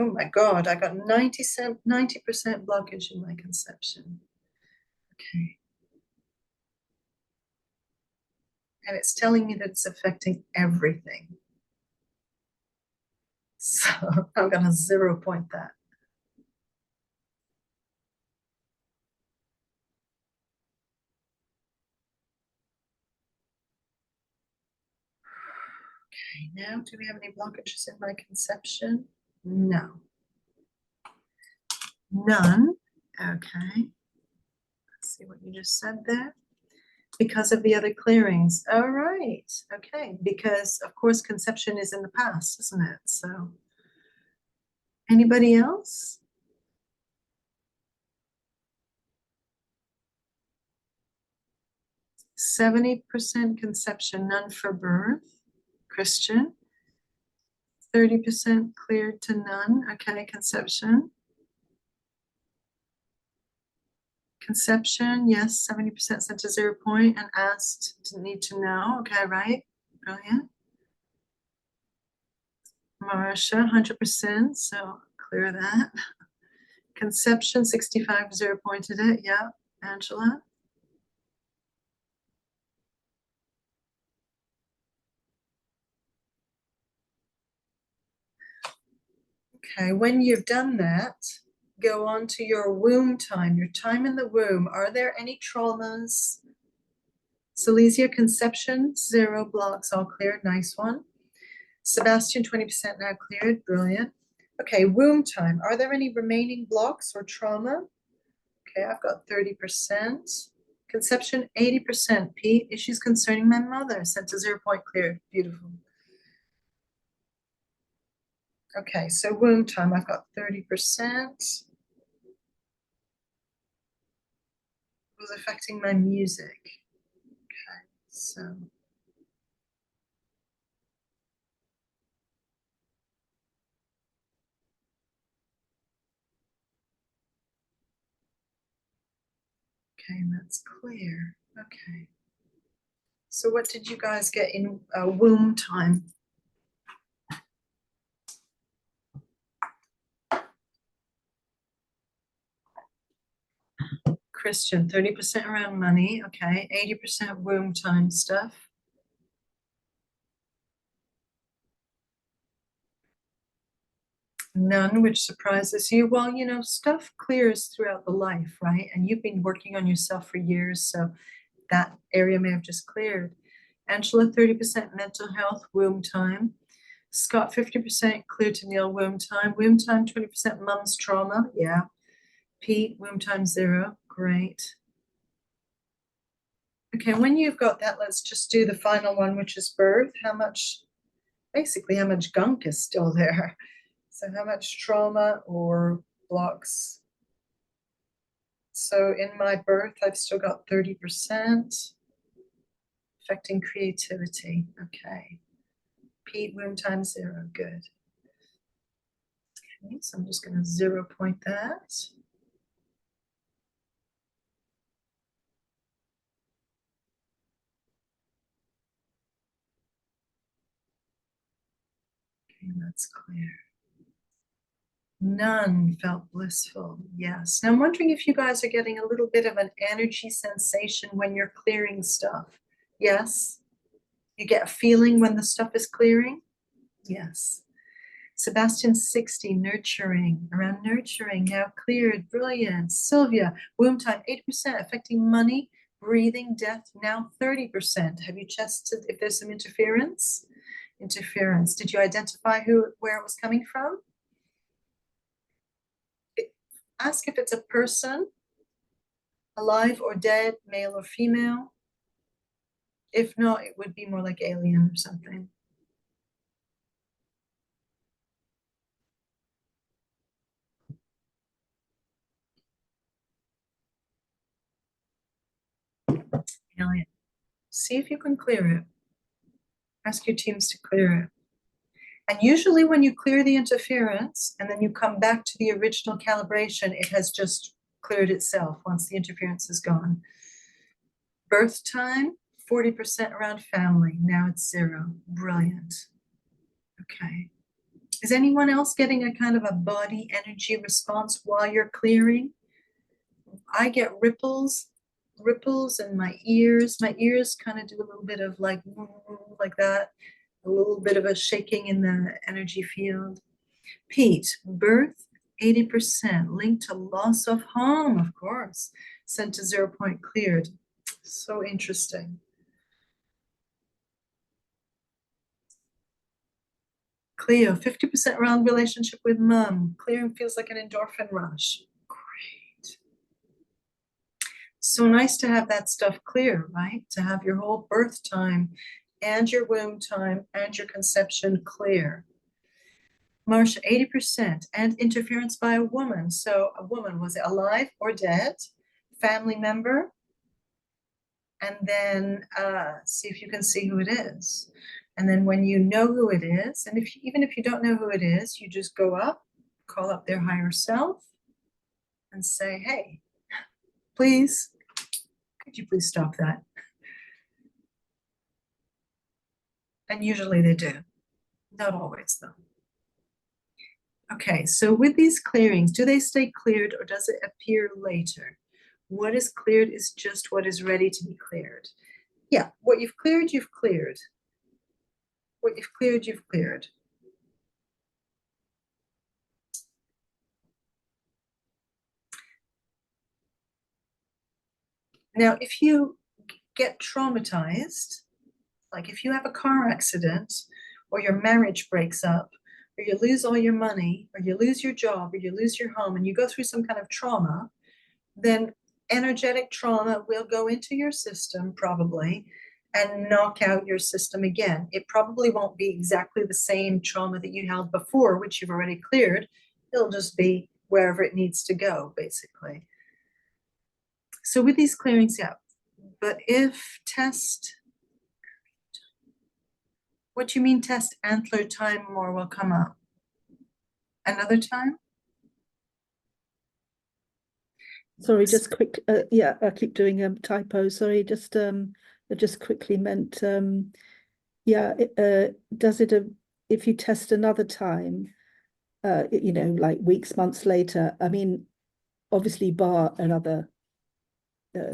Oh my God, I got 90% blockage in my conception. Okay. And it's telling me that it's affecting everything. So I'm gonna 0 point that. Okay, now do we have any blockages in my conception? No. None. Okay. Let's see what you just said there. Because of the other clearings. All right. Okay. Because of course conception is in the past, isn't it? So anybody else? %70 conception, none for birth. Christian. 30% cleared to none. Okay, conception. Conception, yes, 70% sent to 0 point and asked to need to know. Okay, right? Brilliant. Marsha, 100%, so clear that. Conception, 65, 0 pointed it. Yeah, Angela. Okay, when you've done that, go on to your womb time, your time in the womb. Are there any traumas? Silesia conception, 0 blocks, all cleared, nice one. Sebastian, 20% now cleared, brilliant. Okay, womb time. Are there any remaining blocks or trauma? Okay, I've got 30%. Conception, 80%. Pete, issues concerning my mother, sent to 0 point cleared, beautiful. Okay, so womb time, I've got 30%. It was affecting my music. Okay, so. Okay, that's clear. Okay. So what did you guys get in womb time? Christian, 30% around money. Okay, 80% womb time stuff. None, which surprises you. Well, you know, stuff clears throughout the life, right? And you've been working on yourself for years, so that area may have just cleared. Angela, 30% mental health, womb time. Scott, 50% clear to nil, womb time. Womb time, 20% mum's trauma. Yeah. Pete, womb time 0. Great. Okay, when you've got that, let's just do the final one, which is birth. How much, basically, how much gunk is still there? So how much trauma or blocks? So in my birth, I've still got 30%, affecting creativity. Okay. Pete, womb time 0, good. Okay, so I'm just going to 0 point that. Okay, that's clear. None felt blissful. Yes. Now I'm wondering if you guys are getting a little bit of an energy sensation when you're clearing stuff. Yes. You get a feeling when the stuff is clearing? Yes. Sebastian, 60, nurturing, around nurturing, now cleared, brilliant. Sylvia, womb time, 80%, affecting money, breathing, death, now 30%. Have you tested if there's some interference? Interference. Did you identify where it was coming from? Ask if it's a person, alive or dead, male or female. If not, it would be more like alien or something. Alien. See if you can clear it. Ask your teams to clear it. And usually when you clear the interference and then you come back to the original calibration, it has just cleared itself once the interference is gone. Birth time, 40% around family. Now it's 0. Brilliant. Okay. Is anyone else getting a kind of a body energy response while you're clearing? I get ripples in my ears. My ears kind of do a little bit of like that, a little bit of a shaking in the energy field. Pete, birth 80% linked to loss of home, of course. Sent to 0 point cleared. So interesting. Cleo, 50% around relationship with mom. Clearing feels like an endorphin rush. Great. So nice to have that stuff clear, right? To have your whole birth time and your womb time and your conception clear. Marcia, 80% and interference by a woman. So a woman, was it alive or dead? Family member? And then see if you can see who it is. And then when you know who it is, and even if you don't know who it is, you just go up, call up their higher self and say, hey, please, could you please stop that? And usually they do. Not always, though. Okay, so with these clearings, do they stay cleared or does it appear later? What is cleared is just what is ready to be cleared. Yeah, what you've cleared, you've cleared. What you've cleared, you've cleared. Now, if you get traumatized, like if you have a car accident or your marriage breaks up or you lose all your money or you lose your job or you lose your home and you go through some kind of trauma, then energetic trauma will go into your system probably and knock out your system again. It probably won't be exactly the same trauma that you held before, which you've already cleared. It'll just be wherever it needs to go, basically. So with these clearings, yeah. But if test, what do you mean test antler time more will come up? Another time? Sorry, just quick, yeah, I keep doing a typo, sorry, just I just quickly meant yeah, does it if you test another time, you know, like weeks, months later, I mean, obviously bar another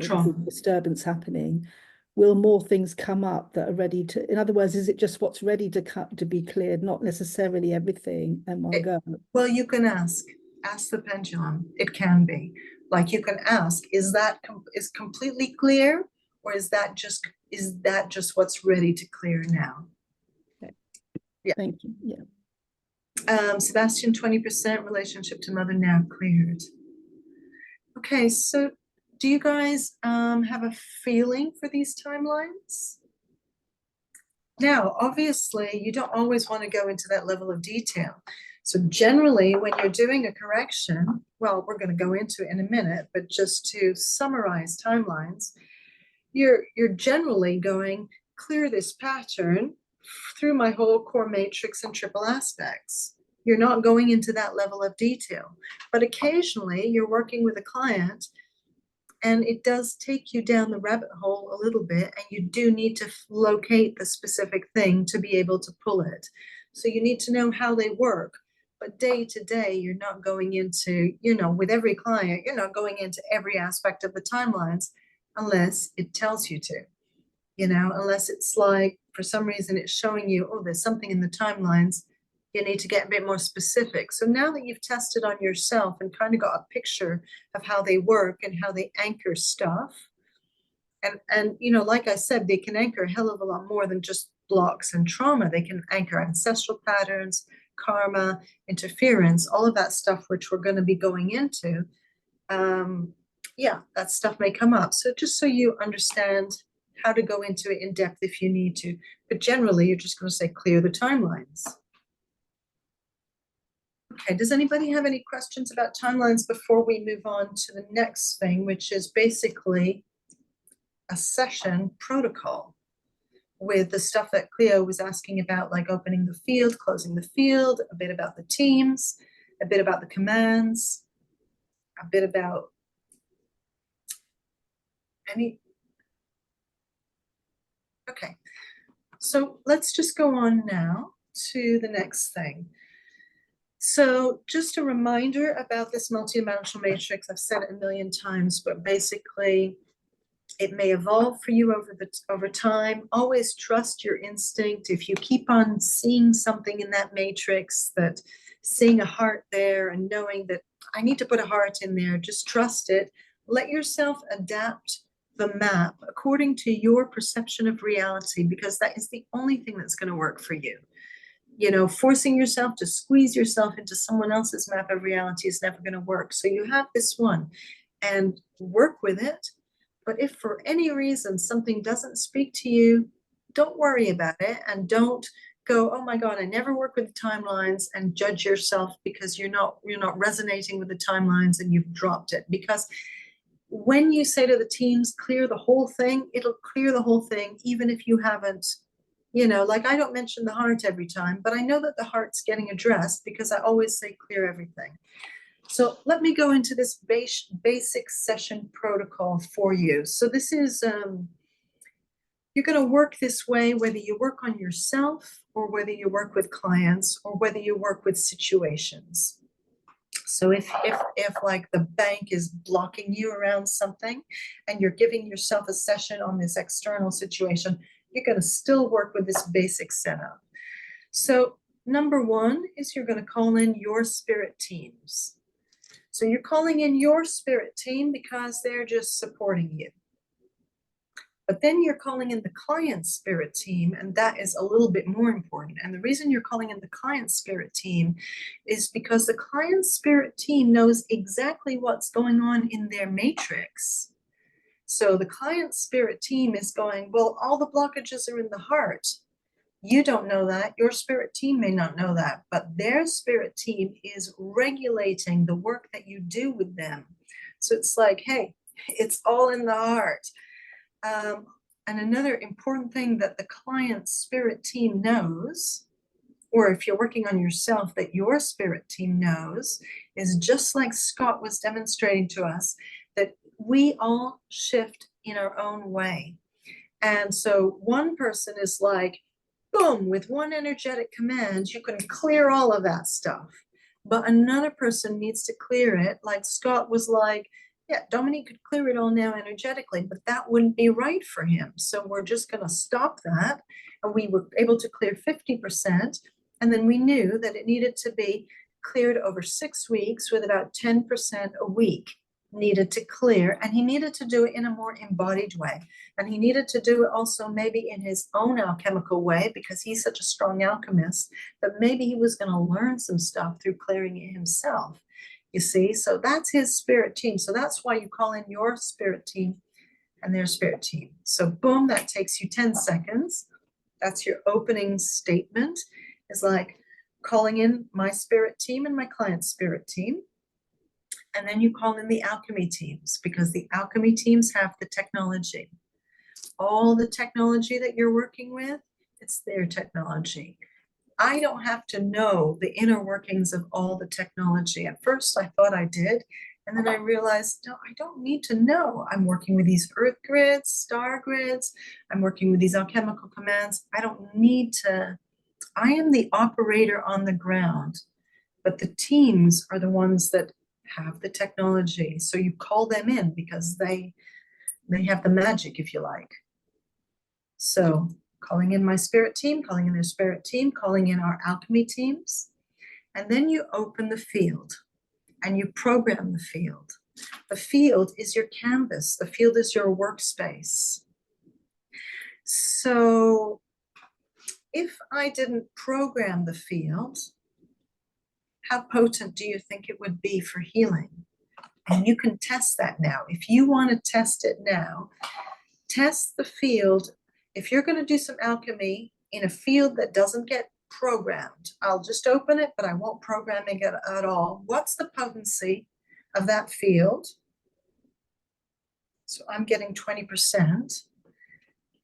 Trauma. disturbance happening, will more things come up that are ready to, in other words, is it just what's ready to be cleared, not necessarily everything in one go? Well, you can ask the pendulum. It can be. Like you can ask, is that is completely clear, or is that just what's ready to clear now? Okay. Yeah. Thank you. Yeah. Sebastian, 20% relationship to mother now cleared. Okay, so do you guys have a feeling for these timelines? Now, obviously, you don't always want to go into that level of detail. So generally, when you're doing a correction, well, we're going to go into it in a minute, but just to summarize timelines, you're generally going, clear this pattern through my whole core matrix and triple aspects. You're not going into that level of detail, but occasionally you're working with a client and it does take you down the rabbit hole a little bit, and you do need to locate the specific thing to be able to pull it. So you need to know how they work, but day to day, you're not going into, you know, with every client, you're not going into every aspect of the timelines unless it tells you to, you know, unless it's like, for some reason, it's showing you, oh, there's something in the timelines. You need to get a bit more specific. So now that you've tested on yourself and kind of got a picture of how they work and how they anchor stuff, and you know, like I said, they can anchor a hell of a lot more than just blocks and trauma. They can anchor ancestral patterns, karma, interference, all of that stuff, which we're going to be going into. Yeah, that stuff may come up. So just so you understand how to go into it in depth if you need to. But generally, you're just going to say clear the timelines. Okay, does anybody have any questions about timelines before we move on to the next thing, which is basically a session protocol with the stuff that Cleo was asking about, like opening the field, closing the field, a bit about the teams, a bit about the commands, a bit about any. Okay, so let's just go on now to the next thing. So just a reminder about this multidimensional matrix. I've said it a million times, but basically it may evolve for you over time. Always trust your instinct. If you keep on seeing something in that matrix, that seeing a heart there and knowing that I need to put a heart in there, just trust it. Let yourself adapt the map according to your perception of reality, because that is the only thing that's going to work for you. You know, forcing yourself to squeeze yourself into someone else's map of reality is never going to work. So you have this one and work with it. But if for any reason something doesn't speak to you, don't worry about it, and don't go, oh my God, I never work with the timelines, and judge yourself because you're not resonating with the timelines and you've dropped it. Because when you say to the teams, clear the whole thing, it'll clear the whole thing, even if you haven't. You know, like I don't mention the heart every time, but I know that the heart's getting addressed because I always say clear everything. So let me go into this basic session protocol for you. So this is, you're going to work this way, whether you work on yourself or whether you work with clients or whether you work with situations. So if like the bank is blocking you around something and you're giving yourself a session on this external situation, you're going to still work with this basic setup. So number one is you're going to call in your spirit teams. So you're calling in your spirit team because they're just supporting you. But then you're calling in the client spirit team, and that is a little bit more important. And the reason you're calling in the client spirit team is because the client spirit team knows exactly what's going on in their matrix. So the client spirit team is going, well, all the blockages are in the heart. You don't know that. Your spirit team may not know that, but their spirit team is regulating the work that you do with them. So it's like, hey, it's all in the heart. And another important thing that the client spirit team knows, or if you're working on yourself, that your spirit team knows, is just like Scott was demonstrating to us, that we all shift in our own way. And so one person is like, boom, with one energetic command, you can clear all of that stuff. But another person needs to clear it, like Scott was like, yeah, Dominique could clear it all now energetically, but that wouldn't be right for him. So we're just going to stop that. And we were able to clear 50%. And then we knew that it needed to be cleared over 6 weeks with about 10% a week needed to clear. And he needed to do it in a more embodied way. And he needed to do it also maybe in his own alchemical way, because he's such a strong alchemist that maybe he was going to learn some stuff through clearing it himself. You see, so that's his spirit team. So that's why you call in your spirit team and their spirit team. So boom, that takes you 10 seconds. That's your opening statement. It's like calling in my spirit team and my client's spirit team. And then you call in the alchemy teams, because the alchemy teams have the technology. All the technology that you're working with, it's their technology. I don't have to know the inner workings of all the technology. At first, I thought I did. And then I realized, no, I don't need to know. I'm working with these earth grids, star grids. I'm working with these alchemical commands. I don't need to. I am the operator on the ground, but the teams are the ones that have the technology. So you call them in because they have the magic, if you like. So calling in my spirit team, calling in their spirit team, calling in our alchemy teams. And then you open the field and you program the field. The field is your canvas. The field is your workspace. So if I didn't program the field, how potent do you think it would be for healing? And you can test that now. If you want to test it now, test the field. If you're going to do some alchemy in a field that doesn't get programmed, I'll just open it, but I won't program it at all. What's the potency of that field? So I'm getting 20%.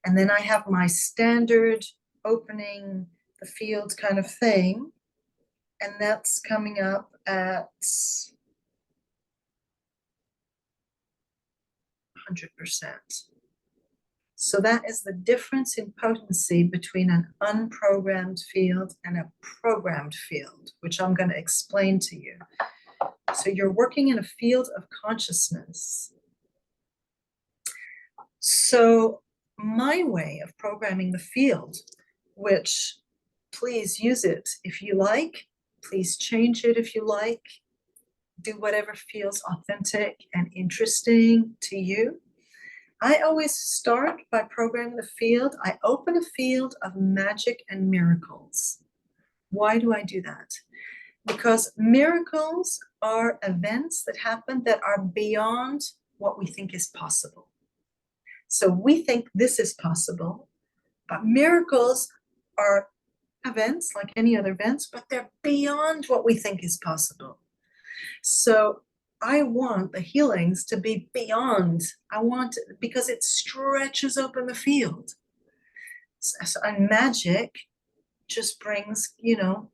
And then I have my standard opening the field kind of thing. And that's coming up at 100%. So that is the difference in potency between an unprogrammed field and a programmed field, which I'm going to explain to you. So you're working in a field of consciousness. So my way of programming the field, which please use it if you like, please change it if you like, do whatever feels authentic and interesting to you. I always start by programming the field. I open a field of magic and miracles. Why do I do that? Because miracles are events that happen that are beyond what we think is possible. So we think this is possible, but miracles are events like any other events, but they're beyond what we think is possible. So I want the healings to be beyond. Because it stretches open the field. And magic just brings,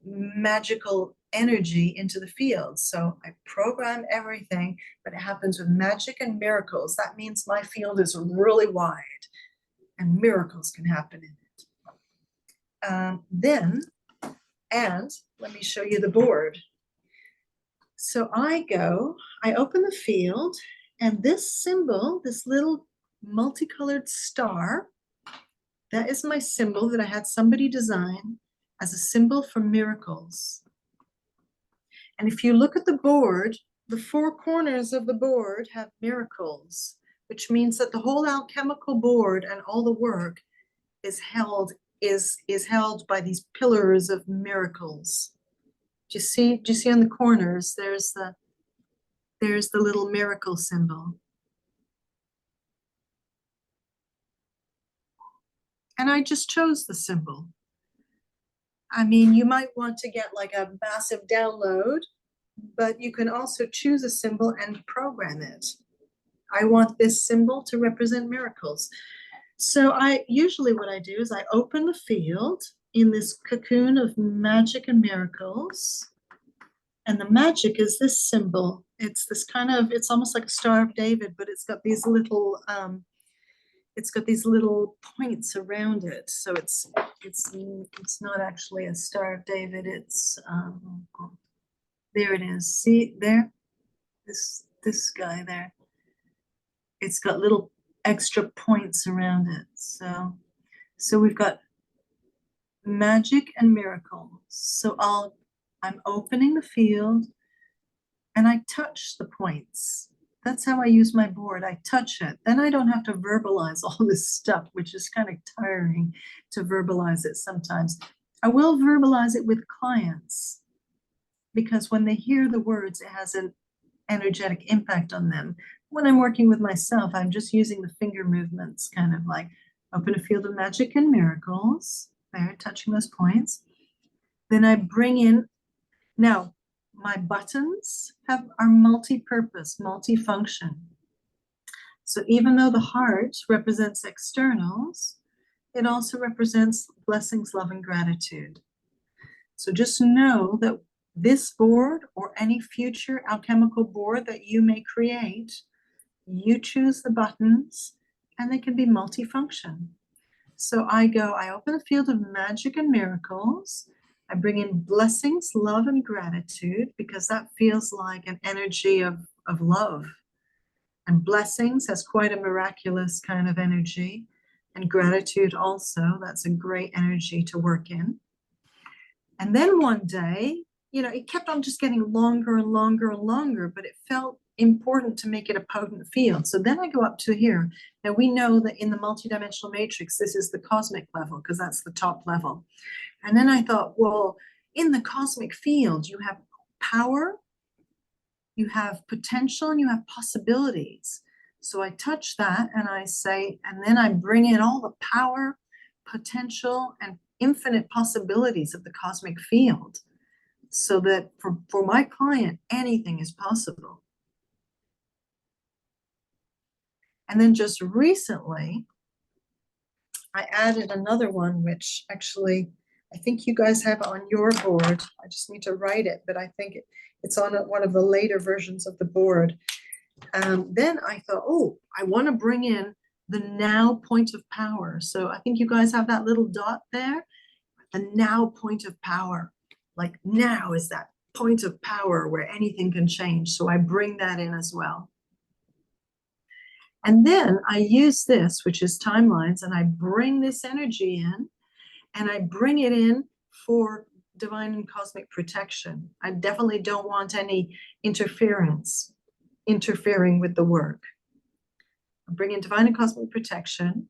magical energy into the field. So I program everything, but it happens with magic and miracles. That means my field is really wide and miracles can happen in it. And let me show you the board. So I open the field, and this symbol, this little multicolored star, that is my symbol that I had somebody design as a symbol for miracles. And if you look at the board, the four corners of the board have miracles, which means that the whole alchemical board and all the work is held by these pillars of miracles. Do you see on the corners, there's the little miracle symbol. And I just chose the symbol. I mean, you might want to get like a massive download, but you can also choose a symbol and program it. I want this symbol to represent miracles. So usually what I do is I open the field in this cocoon of magic and miracles. And the magic is this symbol. It's this it's almost like a Star of David, but it's got these little points around it. So it's not actually a Star of David. It's there it is. See there, this guy there. It's got little extra points around it. So we've got magic and miracles. So I'm opening the field and I touch the points. That's how I use my board. I touch it. Then I don't have to verbalize all this stuff, which is kind of tiring to verbalize it sometimes. I will verbalize it with clients because when they hear the words, it has an energetic impact on them. When I'm working with myself, I'm just using the finger movements, kind of like open a field of magic and miracles. There, touching those points. Then I bring in, now my buttons are multi-purpose, multi-function. So even though the heart represents externals, it also represents blessings, love, and gratitude. So just know that this board or any future alchemical board that you may create, you choose the buttons and they can be multi-function. So I open the field of magic and miracles. I bring in blessings, love, and gratitude because that feels like an energy of love. And blessings has quite a miraculous kind of energy. And gratitude also, that's a great energy to work in. And then one day, it kept on just getting longer and longer and longer, but it felt important to make it a potent field. So then I go up to here. Now we know that in the multidimensional matrix, this is the cosmic level because that's the top level. And then I thought, well, in the cosmic field, you have power, you have potential, and you have possibilities. So I touch that and I say, and then I bring in all the power, potential, and infinite possibilities of the cosmic field so that for my client, anything is possible. And then just recently, I added another one, which actually, I think you guys have on your board. I just need to write it, but I think it's on one of the later versions of the board. Then I thought, I want to bring in the now point of power. So I think you guys have that little dot there, the now point of power. Like now is that point of power where anything can change. So I bring that in as well. And then I use this, which is timelines, and I bring this energy in, and I bring it in for divine and cosmic protection. I definitely don't want any interference interfering with the work. I bring in divine and cosmic protection.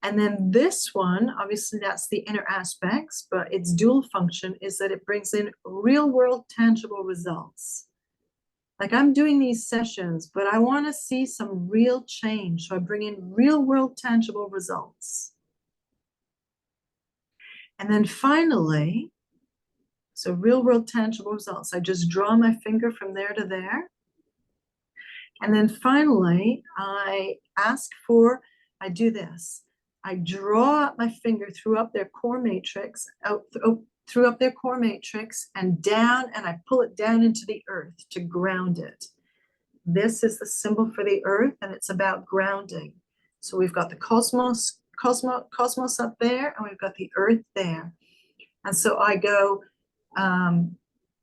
And then this one, obviously that's the inner aspects, but its dual function is that it brings in real world tangible results. Like I'm doing these sessions, but I want to see some real change. So I bring in real world tangible results. And then finally, so real world tangible results. I just draw my finger from there to there. And then finally, I do this. I draw up my finger through up their core matrix, through up their core matrix and down, and I pull it down into the earth to ground it. This is the symbol for the earth, and it's about grounding. So we've got the cosmos up there, and we've got the earth there. And so I go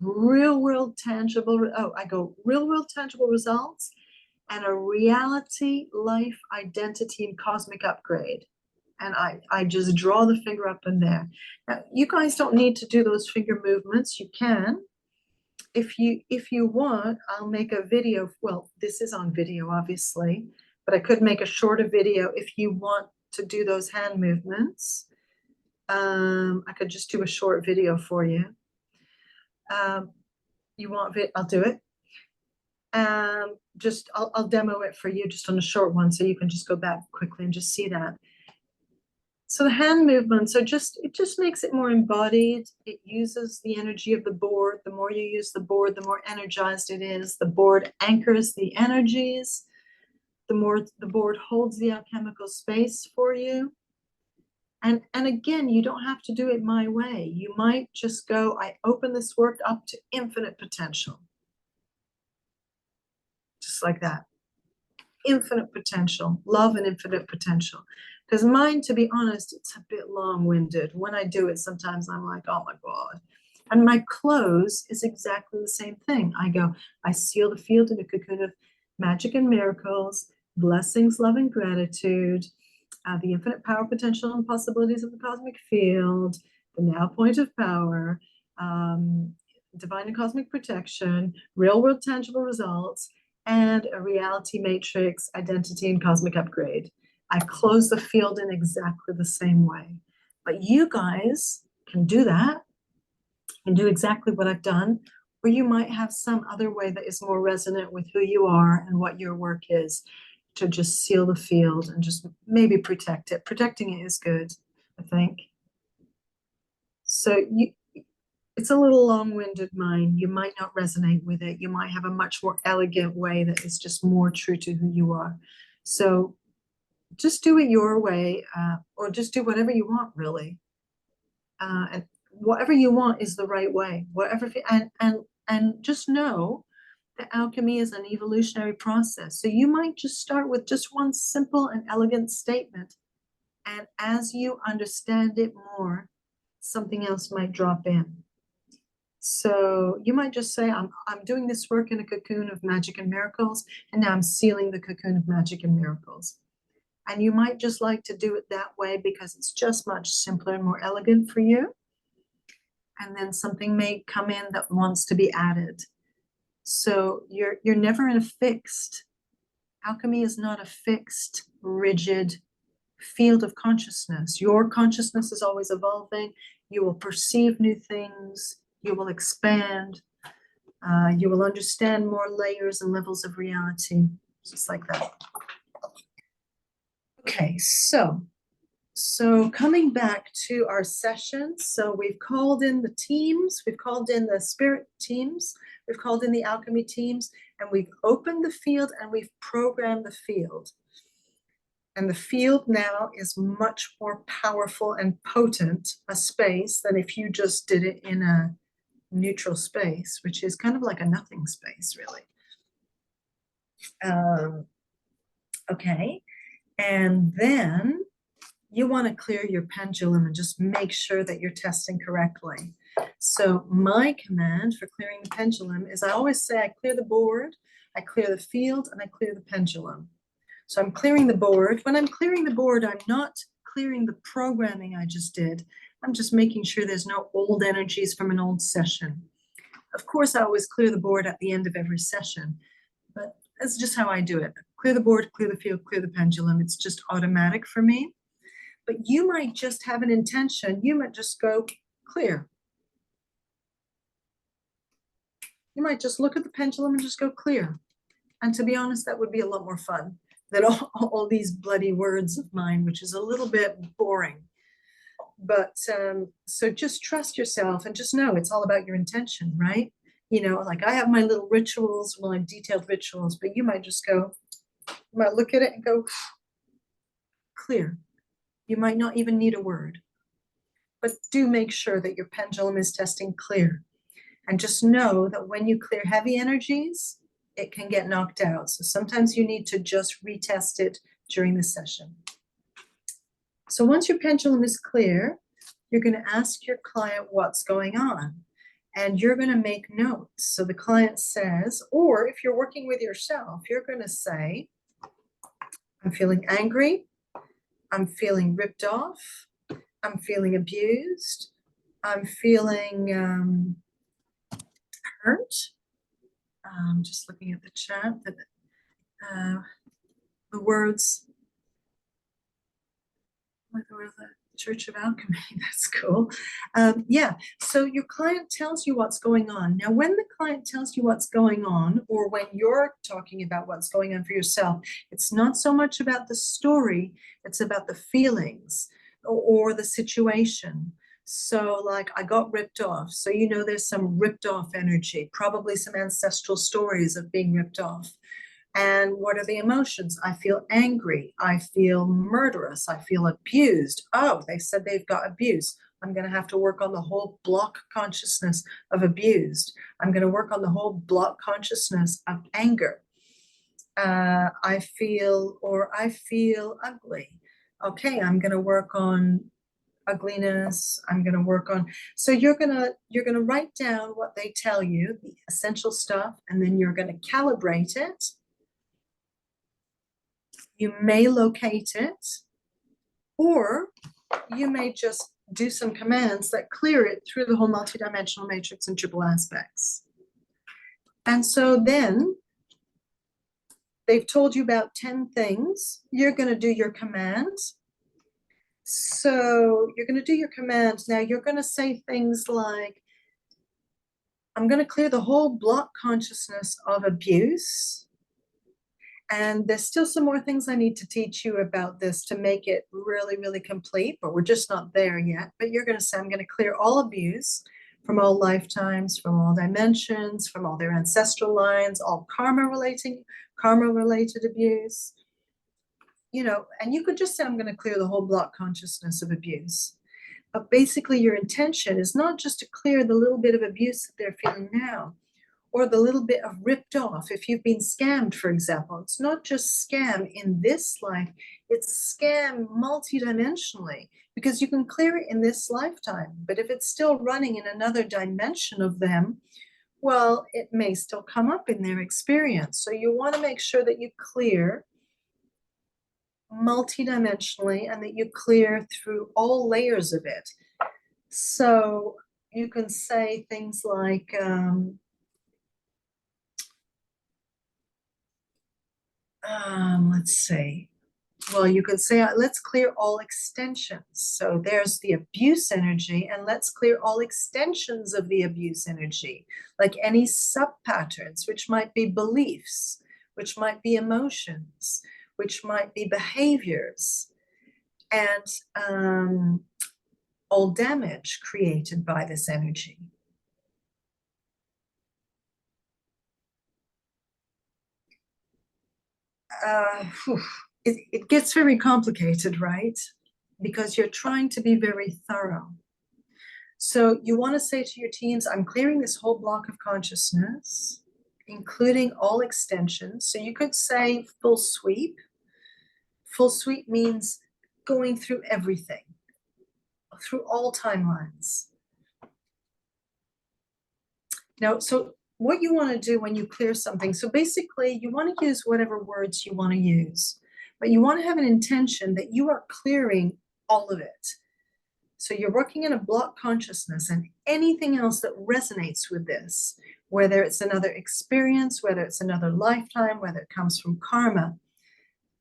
real world tangible results and a reality, life, identity, and cosmic upgrade. And I just draw the finger up in there. Now, you guys don't need to do those finger movements. You can. If you want, I'll make a video. Well, this is on video, obviously, but I could make a shorter video if you want to do those hand movements. I could just do a short video for you. You want it? I'll do it. I'll demo it for you just on a short one, so you can just go back quickly and just see that. So the hand movements are it just makes it more embodied. It uses the energy of the board. The more you use the board, the more energized it is. The board anchors the energies. The more the board holds the alchemical space for you. And again, you don't have to do it my way. You might just go, I open this work up to infinite potential. Just like that. Infinite potential, love and infinite potential. Because mine, to be honest, it's a bit long-winded. When I do it, sometimes I'm like, oh my God. And my close is exactly the same thing. I seal the field in a cocoon of magic and miracles, blessings, love, and gratitude, the infinite power, potential, and possibilities of the cosmic field, the now point of power, divine and cosmic protection, real world tangible results, and a reality matrix, identity, and cosmic upgrade. I close the field in exactly the same way. But you guys can do that and do exactly what I've done, or you might have some other way that is more resonant with who you are and what your work is, to just seal the field and just maybe protect it. Protecting it is good, I think. So it's a little long-winded mind. You might not resonate with it. You might have a much more elegant way that is just more true to who you are. So just do it your way, or just do whatever you want, really. And whatever you want is the right way. And just know that alchemy is an evolutionary process. So you might just start with just one simple and elegant statement. And as you understand it more, something else might drop in. So you might just say, I'm doing this work in a cocoon of magic and miracles, and now I'm sealing the cocoon of magic and miracles. And you might just like to do it that way because it's just much simpler and more elegant for you. And then something may come in that wants to be added. So you're never in a fixed, alchemy is not a fixed, rigid field of consciousness. Your consciousness is always evolving. You will perceive new things. You will expand. You will understand more layers and levels of reality, just like that. Okay, so coming back to our sessions, so we've called in the teams, we've called in the spirit teams, we've called in the alchemy teams, and we've opened the field and we've programmed the field. And the field now is much more powerful and potent a space than if you just did it in a neutral space, which is kind of like a nothing space, really. Okay. And then you want to clear your pendulum and just make sure that you're testing correctly. So my command for clearing the pendulum is I always say I clear the board, I clear the field, and I clear the pendulum. So I'm clearing the board. When I'm clearing the board, I'm not clearing the programming I just did. I'm just making sure there's no old energies from an old session. Of course, I always clear the board at the end of every session, but that's just how I do it. Clear the board, clear the field, clear the pendulum. It's just automatic for me. But you might just have an intention. You might just go clear. You might just look at the pendulum and just go clear. And to be honest, that would be a lot more fun than all these bloody words of mine, which is a little bit boring. But so just trust yourself and just know it's all about your intention, right? You know, like I have my little rituals, well, I've detailed rituals, but you might just go, you might look at it and go clear. You might not even need a word, but do make sure that your pendulum is testing clear. And just know that when you clear heavy energies, it can get knocked out. So sometimes you need to just retest it during the session. So once your pendulum is clear, you're going to ask your client what's going on. And you're going to make notes. So the client says, or if you're working with yourself, you're going to say, I'm feeling angry. I'm feeling ripped off. I'm feeling abused. I'm feeling hurt. Just looking at the chat, the words, like the words, Church of Alchemy, that's cool. Yeah, so your client tells you what's going on. Now, when the client tells you what's going on, or when you're talking about what's going on for yourself, it's not so much about the story, it's about the feelings or the situation. So like I got ripped off. So you know there's some ripped off energy, probably some ancestral stories of being ripped off. And what are the emotions? I feel angry. I feel murderous. I feel abused. Oh, they said they've got abuse. I'm going to have to work on the whole block consciousness of abused. I'm going to work on the whole block consciousness of anger. I feel ugly. Okay, I'm going to work on ugliness. I'm going to work on. So you're going to write down what they tell you, the essential stuff, and then you're going to calibrate it. You may locate it, or you may just do some commands that clear it through the whole multidimensional matrix and triple aspects. And so then they've told you about 10 things. You're going to do your command. So you're going to do your command. Now you're going to say things like, I'm going to clear the whole block consciousness of abuse. And there's still some more things I need to teach you about this to make it really, really complete, but we're just not there yet. But you're going to say, I'm going to clear all abuse from all lifetimes, from all dimensions, from all their ancestral lines, all karma-related abuse. You know, and you could just say, I'm going to clear the whole block consciousness of abuse. But basically your intention is not just to clear the little bit of abuse that they're feeling now, or the little bit of ripped off. If you've been scammed, for example, it's not just scam in this life, it's scam multidimensionally, because you can clear it in this lifetime. But if it's still running in another dimension of them, well, it may still come up in their experience. So you want to make sure that you clear multidimensionally and that you clear through all layers of it. So you can say things like, let's see. Well, you could say, let's clear all extensions. So there's the abuse energy, and let's clear all extensions of the abuse energy, like any sub-patterns, which might be beliefs, which might be emotions, which might be behaviors, and all damage created by this energy. It gets very complicated, right? Because you're trying to be very thorough. So you want to say to your teams, I'm clearing this whole block of consciousness, including all extensions. So you could say full sweep, Full sweep means going through everything, through all timelines. Now, so what you want to do when you clear something, so basically you want to use whatever words you want to use, but you want to have an intention that you are clearing all of it. So you're working in a block consciousness, and anything else that resonates with this, whether it's another experience, whether it's another lifetime, whether it comes from karma,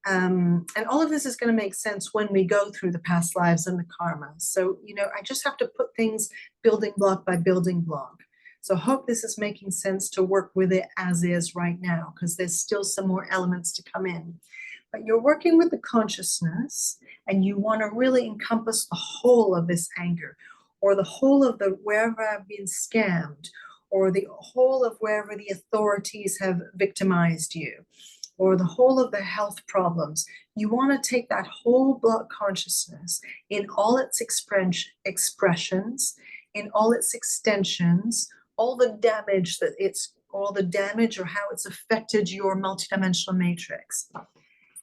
and all of this is going to make sense when we go through the past lives and the karma. So, you know, I just have to put things building block by building block. So I hope this is making sense to work with it as is right now, because there's still some more elements to come in. But you're working with the consciousness, and you want to really encompass the whole of this anger, or the whole of the wherever I've been scammed, or the whole of wherever the authorities have victimized you, or the whole of the health problems. You want to take that whole block consciousness in all its expressions, in all its extensions, all the damage or how it's affected your multidimensional matrix.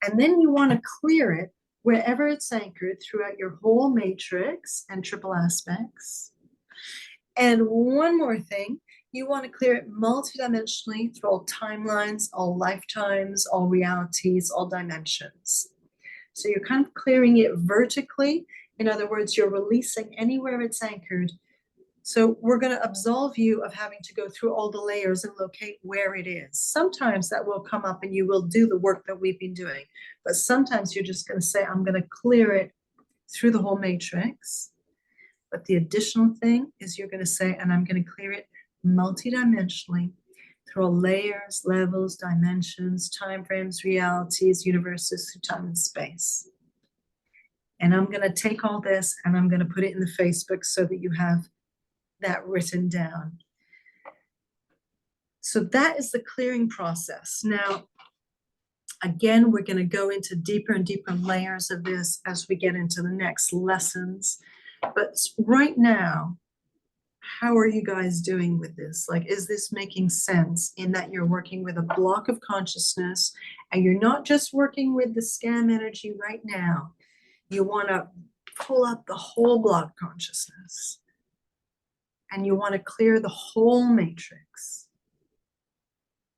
And then you want to clear it wherever it's anchored throughout your whole matrix and triple aspects. And one more thing, you want to clear it multidimensionally through all timelines, all lifetimes, all realities, all dimensions. So you're kind of clearing it vertically. In other words, you're releasing anywhere it's anchored. So we're going to absolve you of having to go through all the layers and locate where it is. Sometimes that will come up and you will do the work that we've been doing. But sometimes you're just going to say, I'm going to clear it through the whole matrix. But the additional thing is you're going to say, and I'm going to clear it multidimensionally through all layers, levels, dimensions, time frames, realities, universes, through time and space. And I'm going to take all this and I'm going to put it in the Facebook so that you have that written down. So that is the clearing process. Now, again, we're going to go into deeper and deeper layers of this as we get into the next lessons. But right now, how are you guys doing with this? Like, is this making sense in that you're working with a block of consciousness and you're not just working with the scam energy right now? You want to pull up the whole block consciousness. And you want to clear the whole matrix.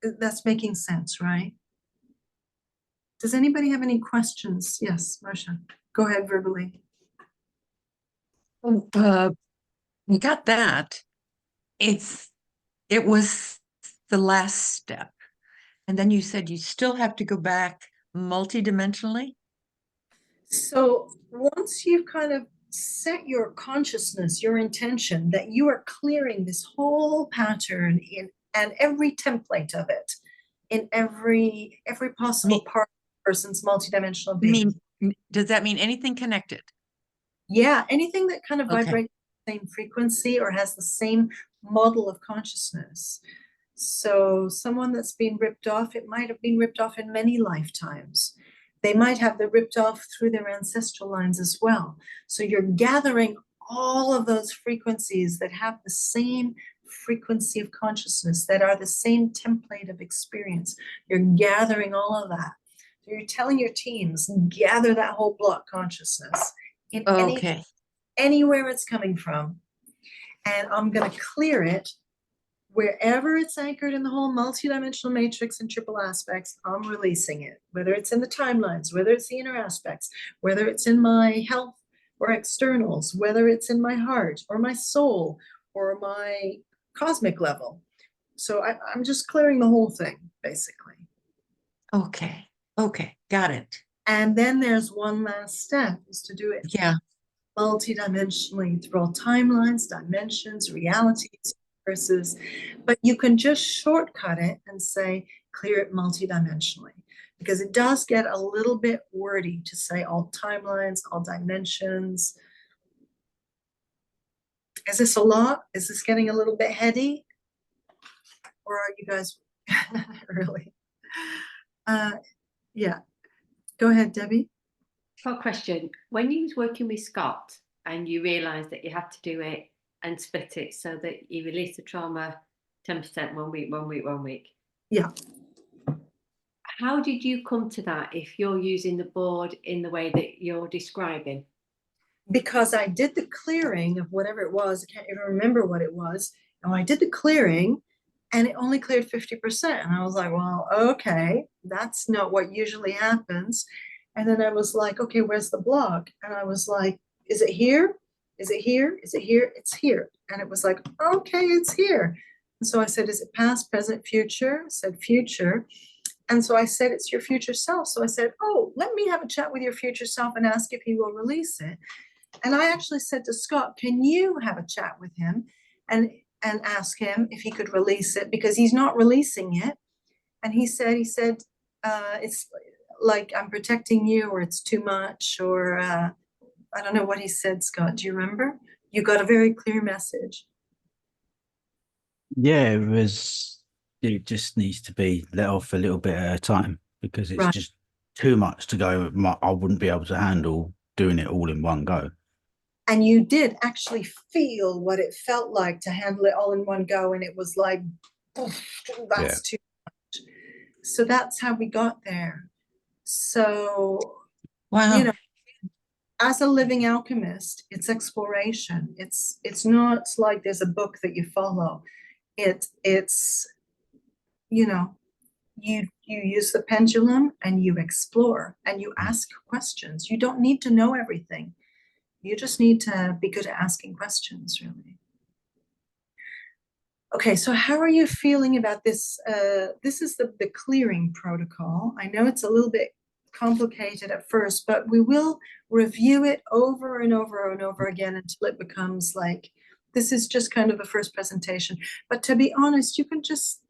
That's making sense, right? Does anybody have any questions? Yes, Marsha, go ahead verbally. We got that. It was the last step. And then you said you still have to go back multidimensionally? So once you've kind of set your consciousness, your intention that you are clearing this whole pattern in and every template of it in every possible part of a person's multidimensional being. Does that mean anything connected? Yeah, anything that kind of Okay. vibrates the same frequency or has the same model of consciousness. So someone that's been ripped off, it might have been ripped off in many lifetimes. They might have the ripped off through their ancestral lines as well. So you're gathering all of those frequencies that have the same frequency of consciousness, that are the same template of experience. You're gathering all of that. So you're telling your teams, gather that whole block consciousness in Okay. anywhere it's coming from. And I'm going to clear it wherever it's anchored in the whole multidimensional matrix and triple aspects. I'm releasing it, whether it's in the timelines, whether it's the inner aspects, whether it's in my health or externals, whether it's in my heart or my soul or my cosmic level. So I'm just clearing the whole thing, basically. Okay. Okay. Got it. And then there's one last step, is to do it Yeah. multidimensionally through all timelines, dimensions, realities, versus, but you can just shortcut it and say, clear it multidimensionally, because it does get a little bit wordy to say all timelines, all dimensions. Is this a lot? Is this getting a little bit heady? Or are you guys really? Yeah, go ahead, Debbie. Short question. When you was working with Scott and you realised that you had to do it and split it so that you release the trauma 10% 1 week, 1 week, 1 week. Yeah. How did you come to that if you're using the board in the way that you're describing? Because I did the clearing of whatever it was, I can't even remember what it was. And I did the clearing and it only cleared 50%. And I was like, well, okay, that's not what usually happens. And then I was like, okay, where's the block? And I was like, is it here? Is it here? Is it here? It's here. And it was like, okay, it's here. And so I said, is it past, present, future? I said future. And so I said, it's your future self. So I said, oh, let me have a chat with your future self and ask if he will release it. And I actually said to Scott, can you have a chat with him and ask him if he could release it, because he's not releasing it. And he said, it's like I'm protecting you, or it's too much, or I don't know what he said, Scott. Do you remember? You got a very clear message. Yeah, it just needs to be let off a little bit at a time, because it's Right. just too much to go. I wouldn't be able to handle doing it all in one go. And you did actually feel what it felt like to handle it all in one go. And it was like, that's too much. So that's how we got there. So, Wow. you know, as a living alchemist, it's exploration. It's not like there's a book that you follow. It's you know, you use the pendulum and you explore and you ask questions. You don't need to know everything. You just need to be good at asking questions, really. Okay, so how are you feeling about this? This is the clearing protocol. I know it's a little bit complicated at first, but we will review it over and over and over again until it becomes like, this is just kind of a first presentation. But to be honest, you can just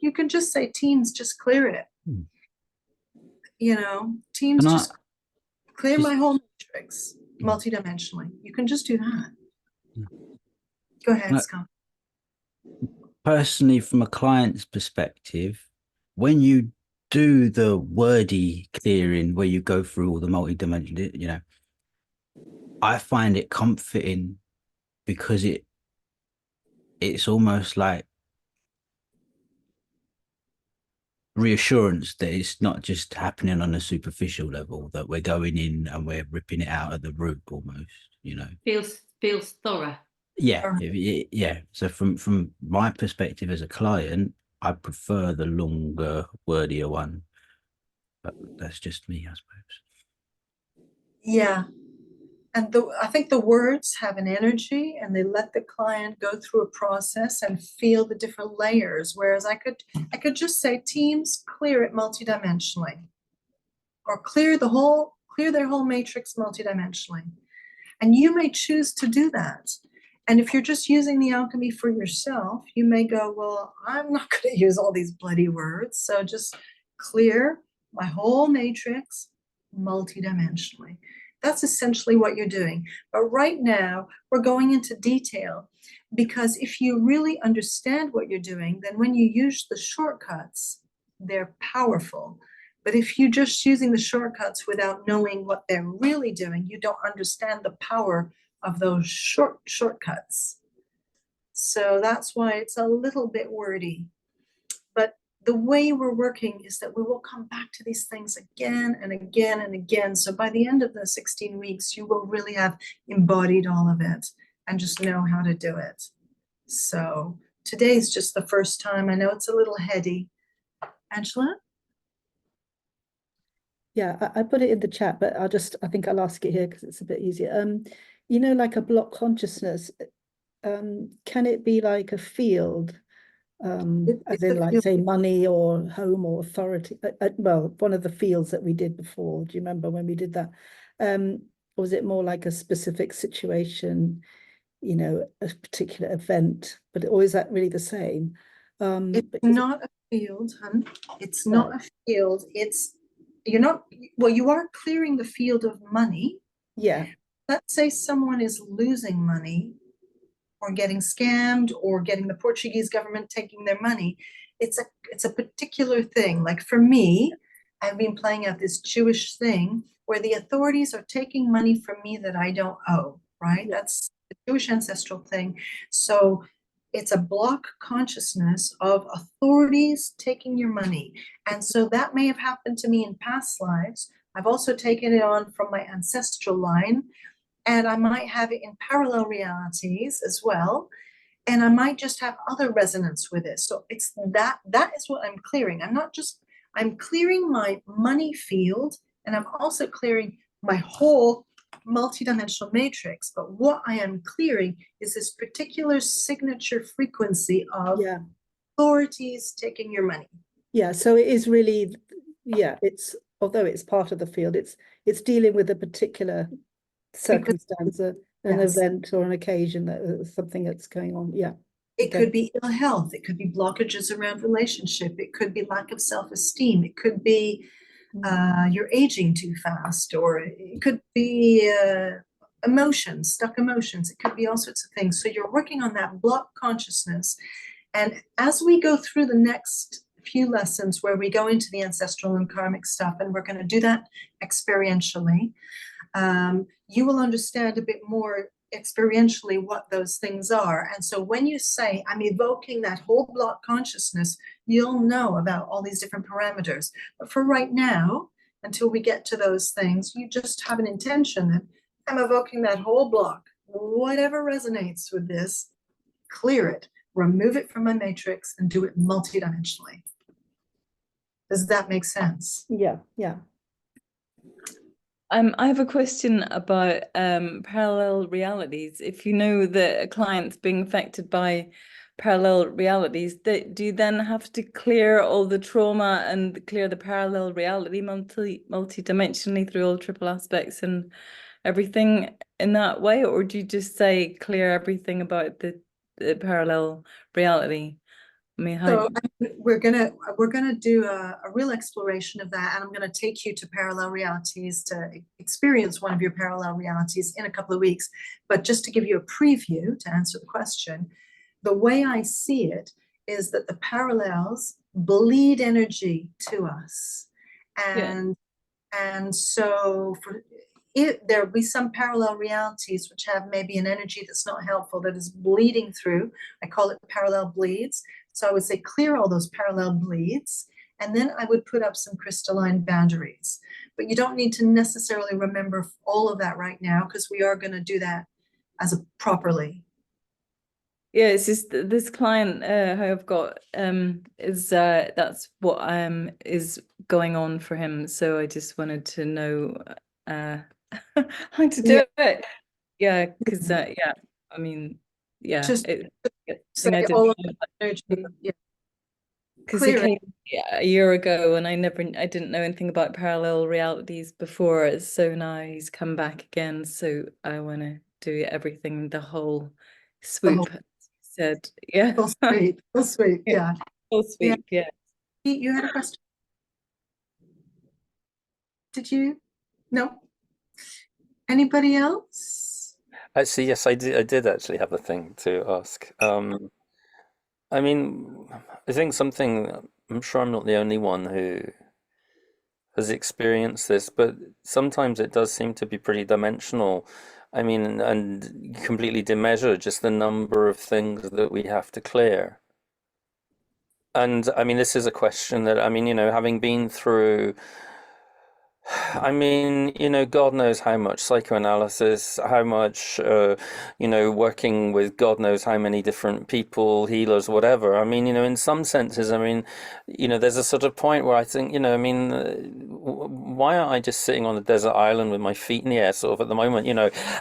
say, teams, just clear it. You know, teams Can I- just clear just- my whole matrix multidimensionally. You can just do that. Go ahead, No. Scott. Personally, from a client's perspective, when you do the wordy clearing where you go through all the multi-dimensional, you know, I find it comforting, because it's almost like reassurance that it's not just happening on a superficial level, that we're going in and we're ripping it out at the root almost, you know. Feels thorough. Yeah, yeah. So from my perspective as a client, I prefer the longer, wordier one. But that's just me, I suppose. Yeah. And I think the words have an energy and they let the client go through a process and feel the different layers. Whereas I could just say, teams, clear it multidimensionally, or clear their whole matrix multidimensionally. And you may choose to do that. And if you're just using the alchemy for yourself, you may go, well, I'm not going to use all these bloody words. So just clear my whole matrix multidimensionally. That's essentially what you're doing. But right now, we're going into detail, because if you really understand what you're doing, then when you use the shortcuts, they're powerful. But if you're just using the shortcuts without knowing what they're really doing, you don't understand the power of those shortcuts. So that's why it's a little bit wordy. But the way we're working is that we will come back to these things again and again and again. So by the end of the 16 weeks, you will really have embodied all of it and just know how to do it. So today is just the first time. I know it's a little heady. Angela? Yeah, I put it in the chat, but I think I'll ask it here because it's a bit easier. You know, like a block consciousness, can it be like a field? As in, like, say, money or home or authority? Well, one of the fields that we did before. Do you remember when we did that? Or was it more like a specific situation, you know, a particular event? Or is that really the same? It's not a field, hun. It's not a field. You're not, well, you are clearing the field of money. Yeah. Let's say someone is losing money or getting scammed or getting the Portuguese government taking their money. It's a particular thing. Like for me, I've been playing out this Jewish thing where the authorities are taking money from me that I don't owe, right? That's the Jewish ancestral thing. So it's a block consciousness of authorities taking your money. And so that may have happened to me in past lives. I've also taken it on from my ancestral line, and I might have it in parallel realities as well. And I might just have other resonance with it. So it's that is what I'm clearing. I'm clearing my money field, and I'm also clearing my whole multidimensional matrix. But what I am clearing is this particular signature frequency of Yeah. authorities taking your money. Yeah. So it is really, yeah, it's, although it's part of the field, it's dealing with a particular circumstance, an Yes. event or an occasion, that something that's going on. Yeah. It Okay. could be ill health. It could be blockages around relationship. It could be lack of self-esteem. It could be you're aging too fast, or it could be emotions, stuck emotions. It could be all sorts of things. So you're working on that block consciousness. And as we go through the next few lessons where we go into the ancestral and karmic stuff, and we're going to do that experientially, you will understand a bit more experientially what those things are. And so when you say, I'm evoking that whole block consciousness, you'll know about all these different parameters. But for right now, until we get to those things, you just have an intention that I'm evoking that whole block. Whatever resonates with this, clear it, remove it from my matrix, and do it multidimensionally. Does that make sense? Yeah. Yeah. I have a question about parallel realities. If you know that a client's being affected by parallel realities, do you then have to clear all the trauma and clear the parallel reality multi-dimensionally through all triple aspects and everything in that way? Or do you just say clear everything about the parallel reality? I mean, how? So we're gonna do a real exploration of that, and I'm gonna take you to parallel realities to experience one of your parallel realities in a couple of weeks. But just to give you a preview to answer the question, the way I see it is that the parallels bleed energy to us, and so for it, there'll be some parallel realities which have maybe an energy that's not helpful, that is bleeding through. I call it parallel bleeds. So I would say clear all those parallel bleeds, and then I would put up some crystalline boundaries. But you don't need to necessarily remember all of that right now, because we are going to do that as a properly. Yeah, it's just this client who I've got is that's what is going on for him. So I just wanted to know how to do it. Yeah, because yeah, I mean, yeah, Just it, say I didn't all of know that energy. Yeah, because he clear it. came a year ago and I didn't know anything about parallel realities before. So now he's come back again. So I want to do everything, the whole swoop. Said, yeah. Full sweep, full sweep, yeah. Full sweep, yeah. Pete, you had a question? Did you? No? Anybody else? Actually, yes, I did actually have a thing to ask. I mean, I think something, I'm sure I'm not the only one who has experienced this, but sometimes it does seem to be pretty dimensional. I mean, and completely demeasure just the number of things that we have to clear. And I mean, this is a question that, I mean, having been through, I mean, God knows how much psychoanalysis, how much, working with God knows how many different people, healers, whatever. I mean, in some senses, I mean, there's a sort of point where I think, I mean, why aren't I just sitting on a desert island with my feet in the air, sort of at the moment,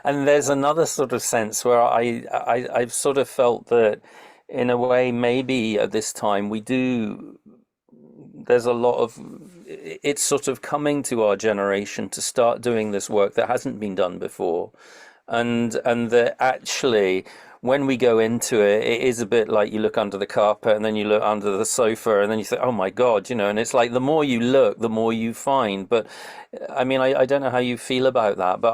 And there's another sort of sense where I've sort of felt that, in a way, maybe at this time there's a lot of, it's sort of coming to our generation to start doing this work that hasn't been done before, and that actually when we go into it, it is a bit like you look under the carpet and then you look under the sofa and then you think, oh my God, and it's like the more you look, the more you find. But I mean, I don't know how you feel about that, but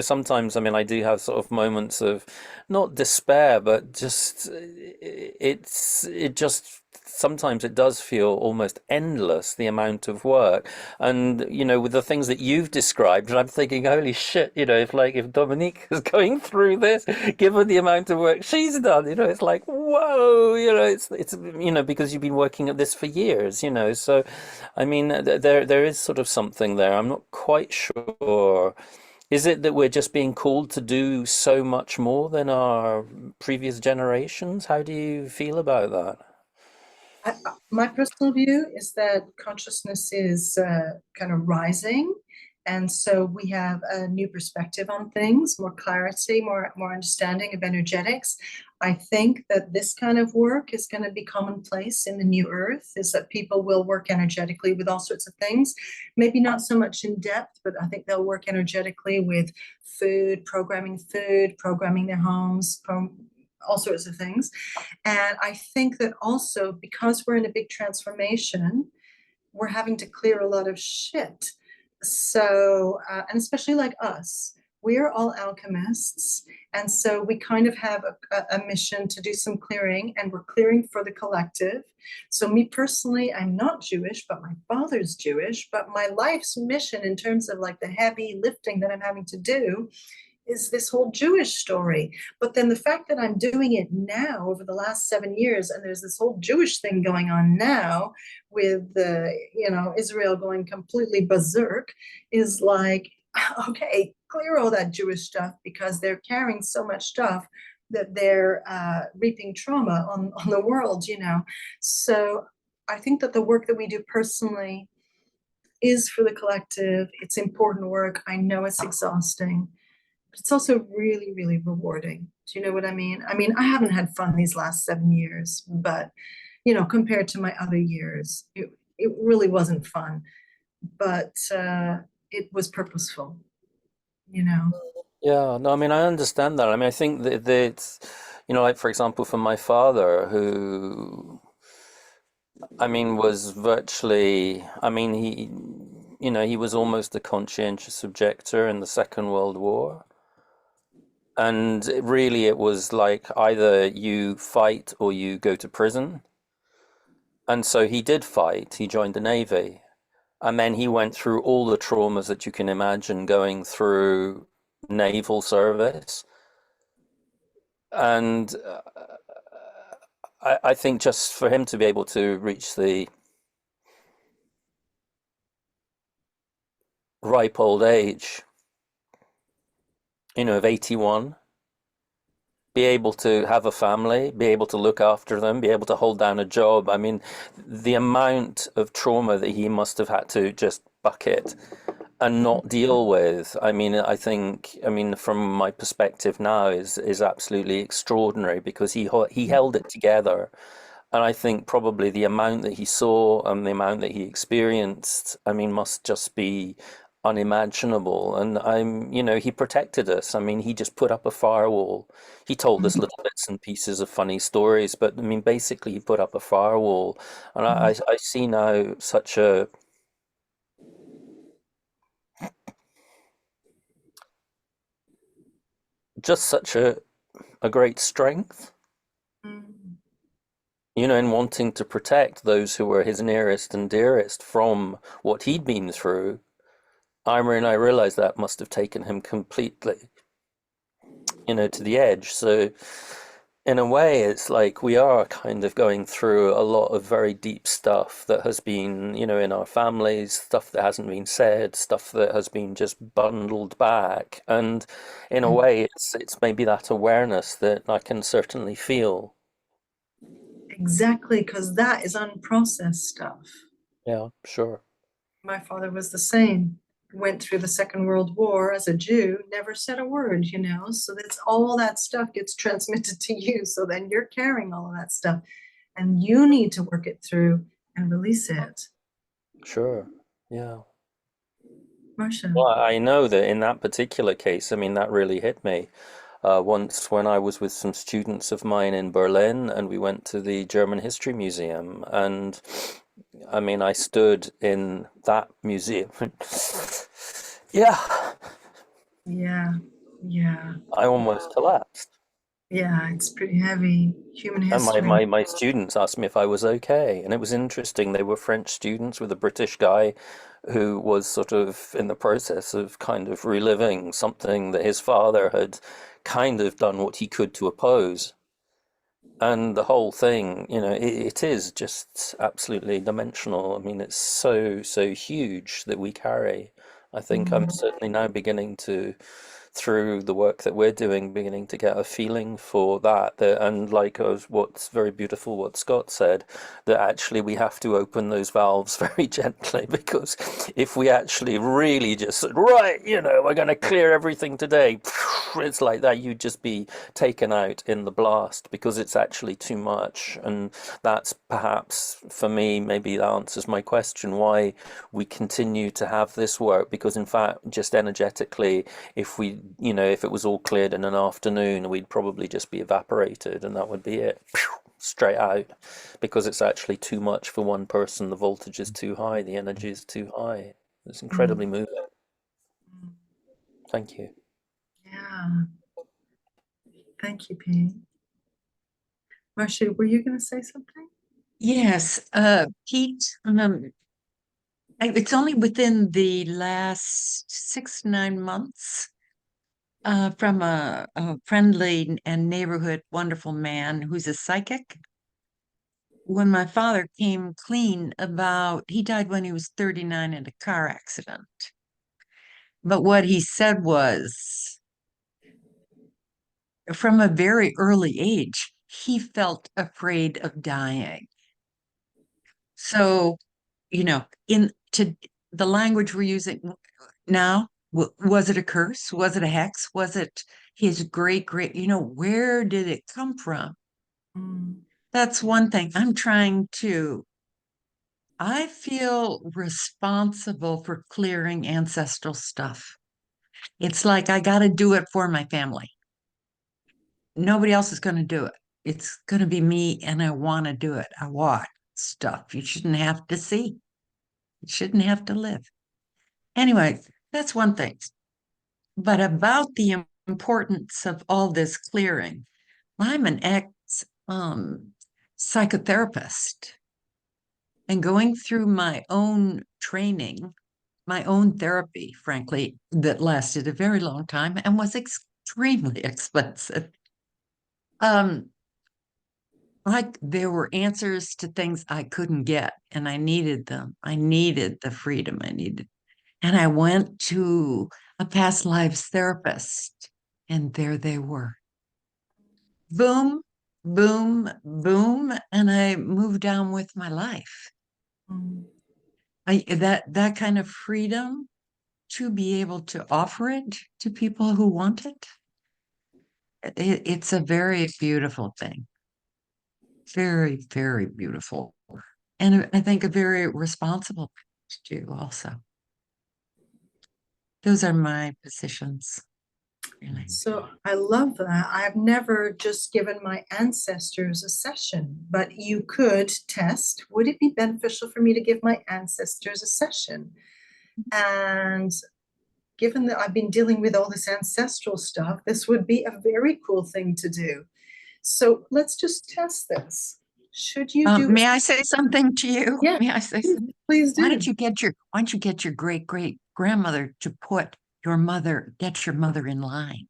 sometimes, I mean, I do have sort of moments of not despair, but just, it just sometimes it does feel almost endless, the amount of work. And, with the things that you've described, and I'm thinking, holy shit, if Dominique is going through this, given the amount of work she's done, it's like, whoa, it's because you've been working at this for years, so I mean, there is sort of something there. I'm not quite sure. Is it that we're just being called to do so much more than our previous generations? How do you feel about that? My personal view is that consciousness is kind of rising. And so we have a new perspective on things, more clarity, more understanding of energetics. I think that this kind of work is going to be commonplace in the new earth, is that people will work energetically with all sorts of things. Maybe not so much in depth, but I think they'll work energetically with food, programming their homes, all sorts of things. And I think that also because we're in a big transformation, we're having to clear a lot of shit. So, and especially like us, we're all alchemists. And so we kind of have a mission to do some clearing, and we're clearing for the collective. So, me personally, I'm not Jewish, but my father's Jewish. But my life's mission, in terms of like the heavy lifting that I'm having to do, is this whole Jewish story. But then the fact that I'm doing it now over the last 7 years, and there's this whole Jewish thing going on now with Israel going completely berserk, is like, okay, clear all that Jewish stuff, because they're carrying so much stuff that they're reaping trauma on the world, So I think that the work that we do personally is for the collective. It's important work. I know it's exhausting, but it's also really, really rewarding. Do you know what I mean? I mean, I haven't had fun these last 7 years, but, compared to my other years, it really wasn't fun, but it was purposeful, Yeah, no, I mean, I understand that. I mean, I think that it's, like for example, for my father, who, I mean, was virtually, I mean, he was almost a conscientious objector in the Second World War. And really, it was like either you fight or you go to prison. And so he did fight. He joined the Navy. And then he went through all the traumas that you can imagine going through naval service. And I think just for him to be able to reach the ripe old age, of 81, be able to have a family, be able to look after them, be able to hold down a job. I mean, the amount of trauma that he must have had to just bucket and not deal with. I mean, I think, from my perspective now is absolutely extraordinary, because he held it together. And I think probably the amount that he saw and the amount that he experienced, must just be unimaginable. And he protected us. He just put up a firewall. He told us little bits and pieces of funny stories, but basically he put up a firewall. And I see now such a great strength, in wanting to protect those who were his nearest and dearest from what he'd been through. I realized that must have taken him completely, to the edge. So in a way, it's like we are kind of going through a lot of very deep stuff that has been, in our families, stuff that hasn't been said, stuff that has been just bundled back. And in a way, it's maybe that awareness that I can certainly feel. Exactly, because that is unprocessed stuff. Yeah, sure. My father was the same. Went through the Second World War as a Jew, never said a word, So that's all that stuff gets transmitted to you. So then you're carrying all of that stuff, and you need to work it through and release it. Sure. Yeah. Marcia. Well, I know that in that particular case, that really hit me. Once when I was with some students of mine in Berlin, and we went to the German History Museum, and I stood in that museum. Yeah, Yeah. I almost collapsed. Yeah, it's pretty heavy. Human And history. my students asked me if I was okay, and it was interesting. They were French students with a British guy who was sort of in the process of kind of reliving something that his father had kind of done what he could to oppose. And the whole thing, it is just absolutely dimensional. I mean, it's so, so huge that we carry. I think I'm Mm, certainly now beginning to, through the work that we're doing, beginning to get a feeling for that, and like what's very beautiful, what Scott said, that actually we have to open those valves very gently, because if we actually really just said, right, we're going to clear everything today, it's like that, you'd just be taken out in the blast, because it's actually too much. And that's perhaps, for me, maybe that answers my question, why we continue to have this work, because in fact, just energetically, if it was all cleared in an afternoon, we'd probably just be evaporated, and that would be it, straight out, because it's actually too much for one person. The voltage is too high, the energy is too high. It's incredibly mm, moving. mm. Thank you. Yeah, thank you, Pete. Marcia, were you going to say something? Yes, Pete, it's only within the last 6 to 9 months, from a friendly and neighborhood wonderful man who's a psychic. When my father came clean about, he died when he was 39 in a car accident. But what he said was, from a very early age, he felt afraid of dying. So, in to the language we're using now, was it a curse? Was it a hex? Was it his great, where did it come from? Mm, That's one thing. I feel responsible for clearing ancestral stuff. It's like I got to do it for my family. Nobody else is going to do it. It's going to be me, and I want to do it. I want stuff you shouldn't have to see. You shouldn't have to live. Anyway, that's one thing. But about the importance of all this clearing, I'm an ex psychotherapist, and going through my own training, my own therapy, frankly, that lasted a very long time and was extremely expensive. Like there were answers to things I couldn't get, and I needed them. I needed the freedom I needed. And I went to a past lives therapist, and there they were. Boom, boom, boom. And I moved on with my life. mm, That kind of freedom to be able to offer it to people who want it, it's a very beautiful thing. Very, very beautiful. And I think a very responsible thing to do also. Those are my positions, really. So I love that. I've never just given my ancestors a session, but you could test, would it be beneficial for me to give my ancestors a session? And given that I've been dealing with all this ancestral stuff, this would be a very cool thing to do. So let's just test this. Should you do? May I say something to you? Yeah, May I say please, something? please do. Why don't you get your great grandmother to get your mother in line?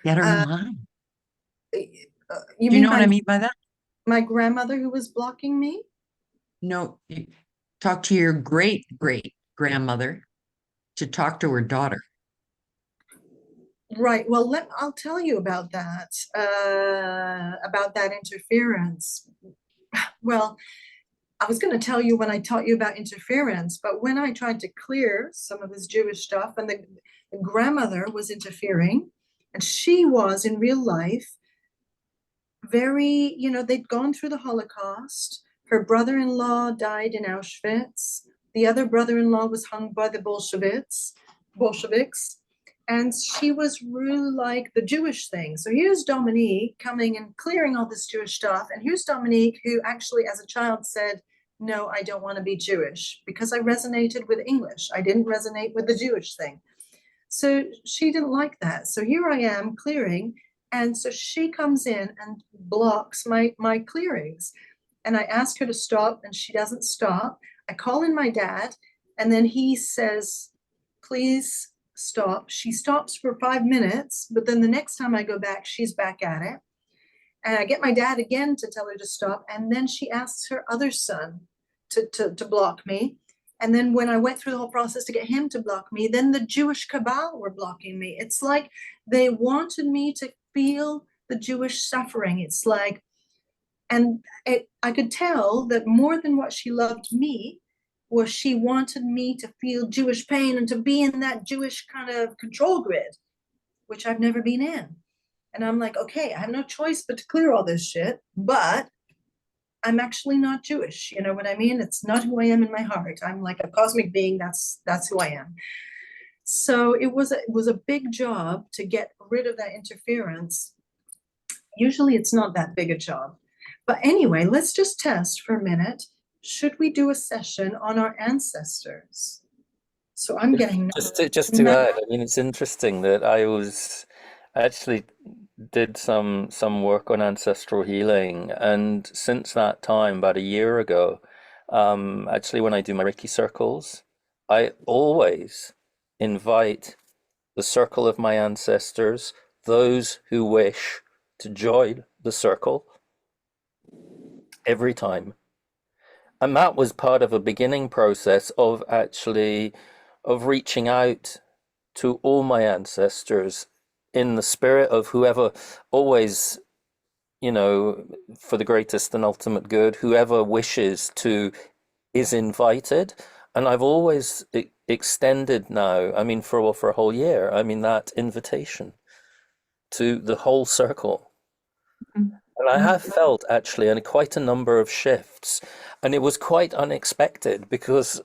Get her in Uh, line. you Do you mean know what I mean by that? my grandmother who was blocking me? No, you talk to your great grandmother to talk to her daughter. Right. Well, I'll tell you about that interference. Well, I was going to tell you when I taught you about interference, but when I tried to clear some of his Jewish stuff, and the grandmother was interfering, and she was in real life very, they'd gone through the Holocaust. Her brother-in-law died in Auschwitz. The other brother-in-law was hung by the Bolsheviks. And she was really like the Jewish thing. So here's Dominique coming and clearing all this Jewish stuff. And here's Dominique, who actually, as a child, said, no, I don't want to be Jewish, because I resonated with English. I didn't resonate with the Jewish thing. So she didn't like that. So here I am clearing, And so she comes in and blocks my clearings. And I ask her to stop and she doesn't stop. I call in my dad and then he says, please stop. She stops for 5 minutes, but then the next time I go back, she's back at it. And I get my dad again to tell her to stop. And then she asks her other son to block me. And then when I went through the whole process to get him to block me, then the Jewish cabal were blocking me. It's like they wanted me to feel the Jewish suffering. It's like, and I could tell that more than what she loved me was she wanted me to feel Jewish pain and to be in that Jewish kind of control grid, which I've never been in. And I'm like, okay, I have no choice but to clear all this shit, but I'm actually not Jewish. You know what I mean? It's not who I am in my heart. I'm like a cosmic being. That's who I am. So it was a big job to get rid of that interference. Usually it's not that big a job. But anyway, let's just test for a minute. Should we do a session on our ancestors? So I'm getting just to add, I mean, it's interesting that I actually did some work on ancestral healing, and since that time, about a year ago, actually when I do my Reiki circles, I always invite the circle of my ancestors, those who wish to join the circle, every time. And that was part of a beginning process of reaching out to all my ancestors in the spirit of whoever always, for the greatest and ultimate good, whoever wishes to is invited. And I've always extended now, I mean, for a whole year, I mean, that invitation to the whole circle. And I have felt actually quite a number of shifts, and it was quite unexpected because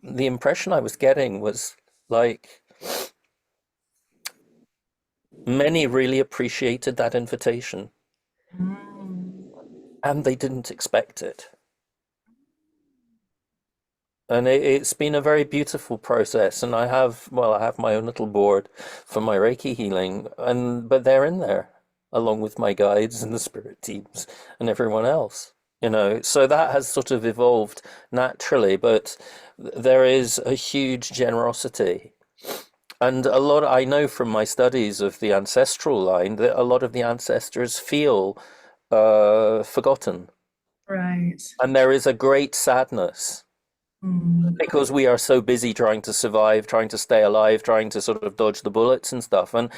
the impression I was getting was like many really appreciated that invitation and they didn't expect it. And it's been a very beautiful process, and I have my own little board for my Reiki healing, but they're in there along with my guides and the spirit teams and everyone else, so that has sort of evolved naturally, but there is a huge generosity. And I know from my studies of the ancestral line that a lot of the ancestors feel forgotten. Right. And there is a great sadness because we are so busy trying to survive, trying to stay alive, trying to sort of dodge the bullets and stuff. And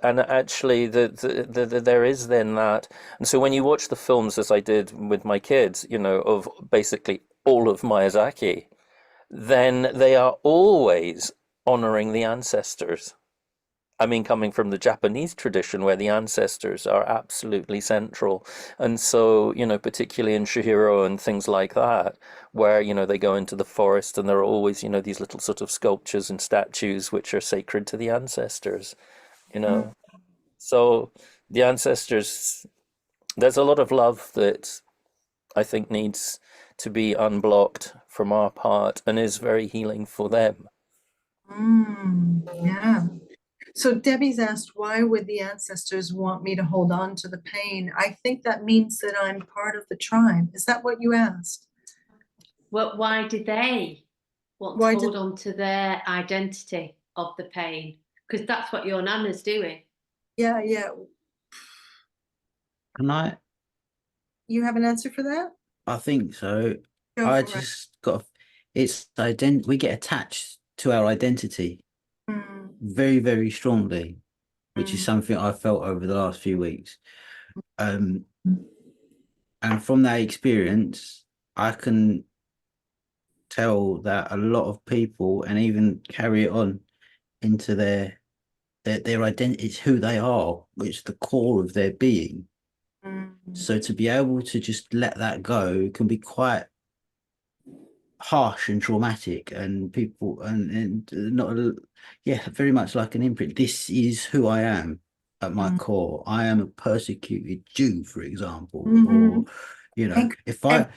actually there is then that. And so when you watch the films, as I did with my kids, of basically all of Miyazaki, then they are always honoring the ancestors. I mean, coming from the Japanese tradition where the ancestors are absolutely central. And so, particularly in Chihiro and things like that, where, they go into the forest and there are always, these little sort of sculptures and statues which are sacred to the ancestors, So the ancestors, there's a lot of love that I think needs to be unblocked from our part and is very healing for them. Yeah. So Debbie's asked, why would the ancestors want me to hold on to the pain? I think that means that I'm part of the tribe. Is that what you asked? Well, why did they want to hold on to their identity of the pain? Because that's what your nana's doing. Yeah. Can You have an answer for that? I think so. Go I for it. just got we get attached to our identity very, very strongly, which is something I felt over the last few weeks. And from that experience, I can tell that a lot of people, and even carry it on into their identity, it's who they are, which is the core of their being. So to be able to just let that go can be quite harsh and traumatic, and people and not very much like an imprint. This is who I am at my core. I am a persecuted Jew, for example, or if I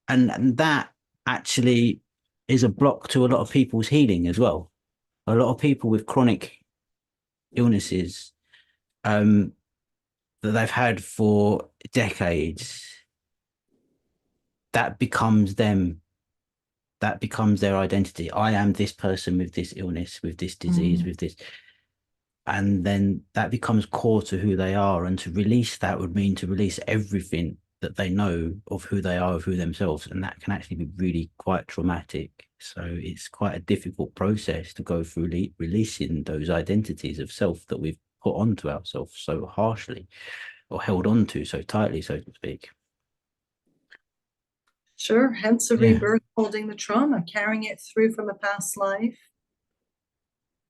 and that actually is a block to a lot of people's healing as well. A lot of people with chronic illnesses that they've had for decades, that becomes them. That becomes their identity. I am this person with this illness, with this disease, with this. And then that becomes core to who they are. And to release that would mean to release everything that they know of who they are, of who themselves. And that can actually be really quite traumatic. So it's quite a difficult process to go through releasing those identities of self that we've put onto ourselves so harshly, or held on to so tightly, so to speak. Sure, hence a Yeah. rebirth, holding the trauma, carrying it through from a past life.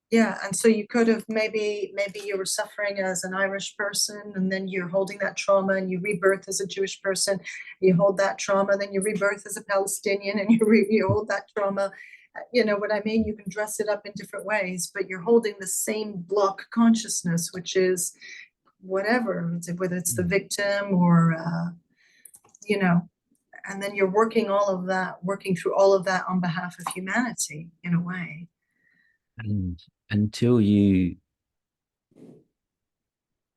Yeah, and so you could have maybe you were suffering as an Irish person, and then you're holding that trauma, and you rebirth as a Jewish person. You hold that trauma, then you rebirth as a Palestinian, and you hold that trauma. You know what I mean? You can dress it up in different ways, but you're holding the same block consciousness, which is whatever, whether it's the victim or you know, and then you're working through all of that on behalf of humanity in a way. And until you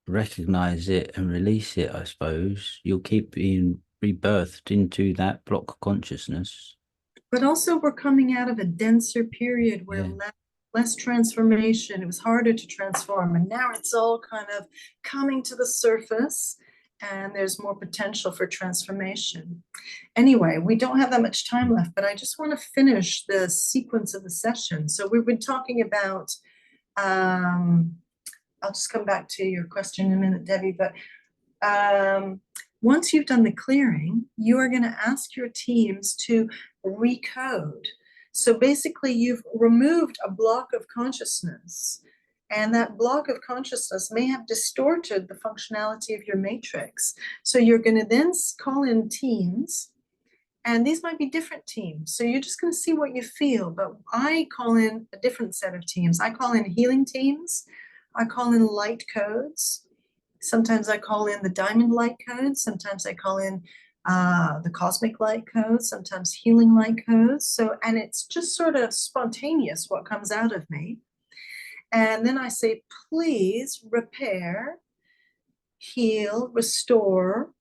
recognize it and release it, I suppose, you'll keep being rebirthed into that block consciousness. But also we're coming out of a denser period where less transformation. It was harder to transform, and now it's all kind of coming to the surface, and there's more potential for transformation. Anyway, we don't have that much time left, but I just want to finish the sequence of the session. So we've been talking about, I'll just come back to your question in a minute, Debbie, but once you've done the clearing, you are going to ask your teams to recode. So basically, you've removed a block of consciousness, and that block of consciousness may have distorted the functionality of your matrix. So you're going to then call in teams, and these might be different teams. So you're just going to see what you feel. But I call in a different set of teams. I call in healing teams. I call in light codes. Sometimes I call in the diamond light codes. Sometimes I call in the cosmic light codes, sometimes healing light codes. So, and it's just sort of spontaneous what comes out of me. And then I say, please repair, heal, restore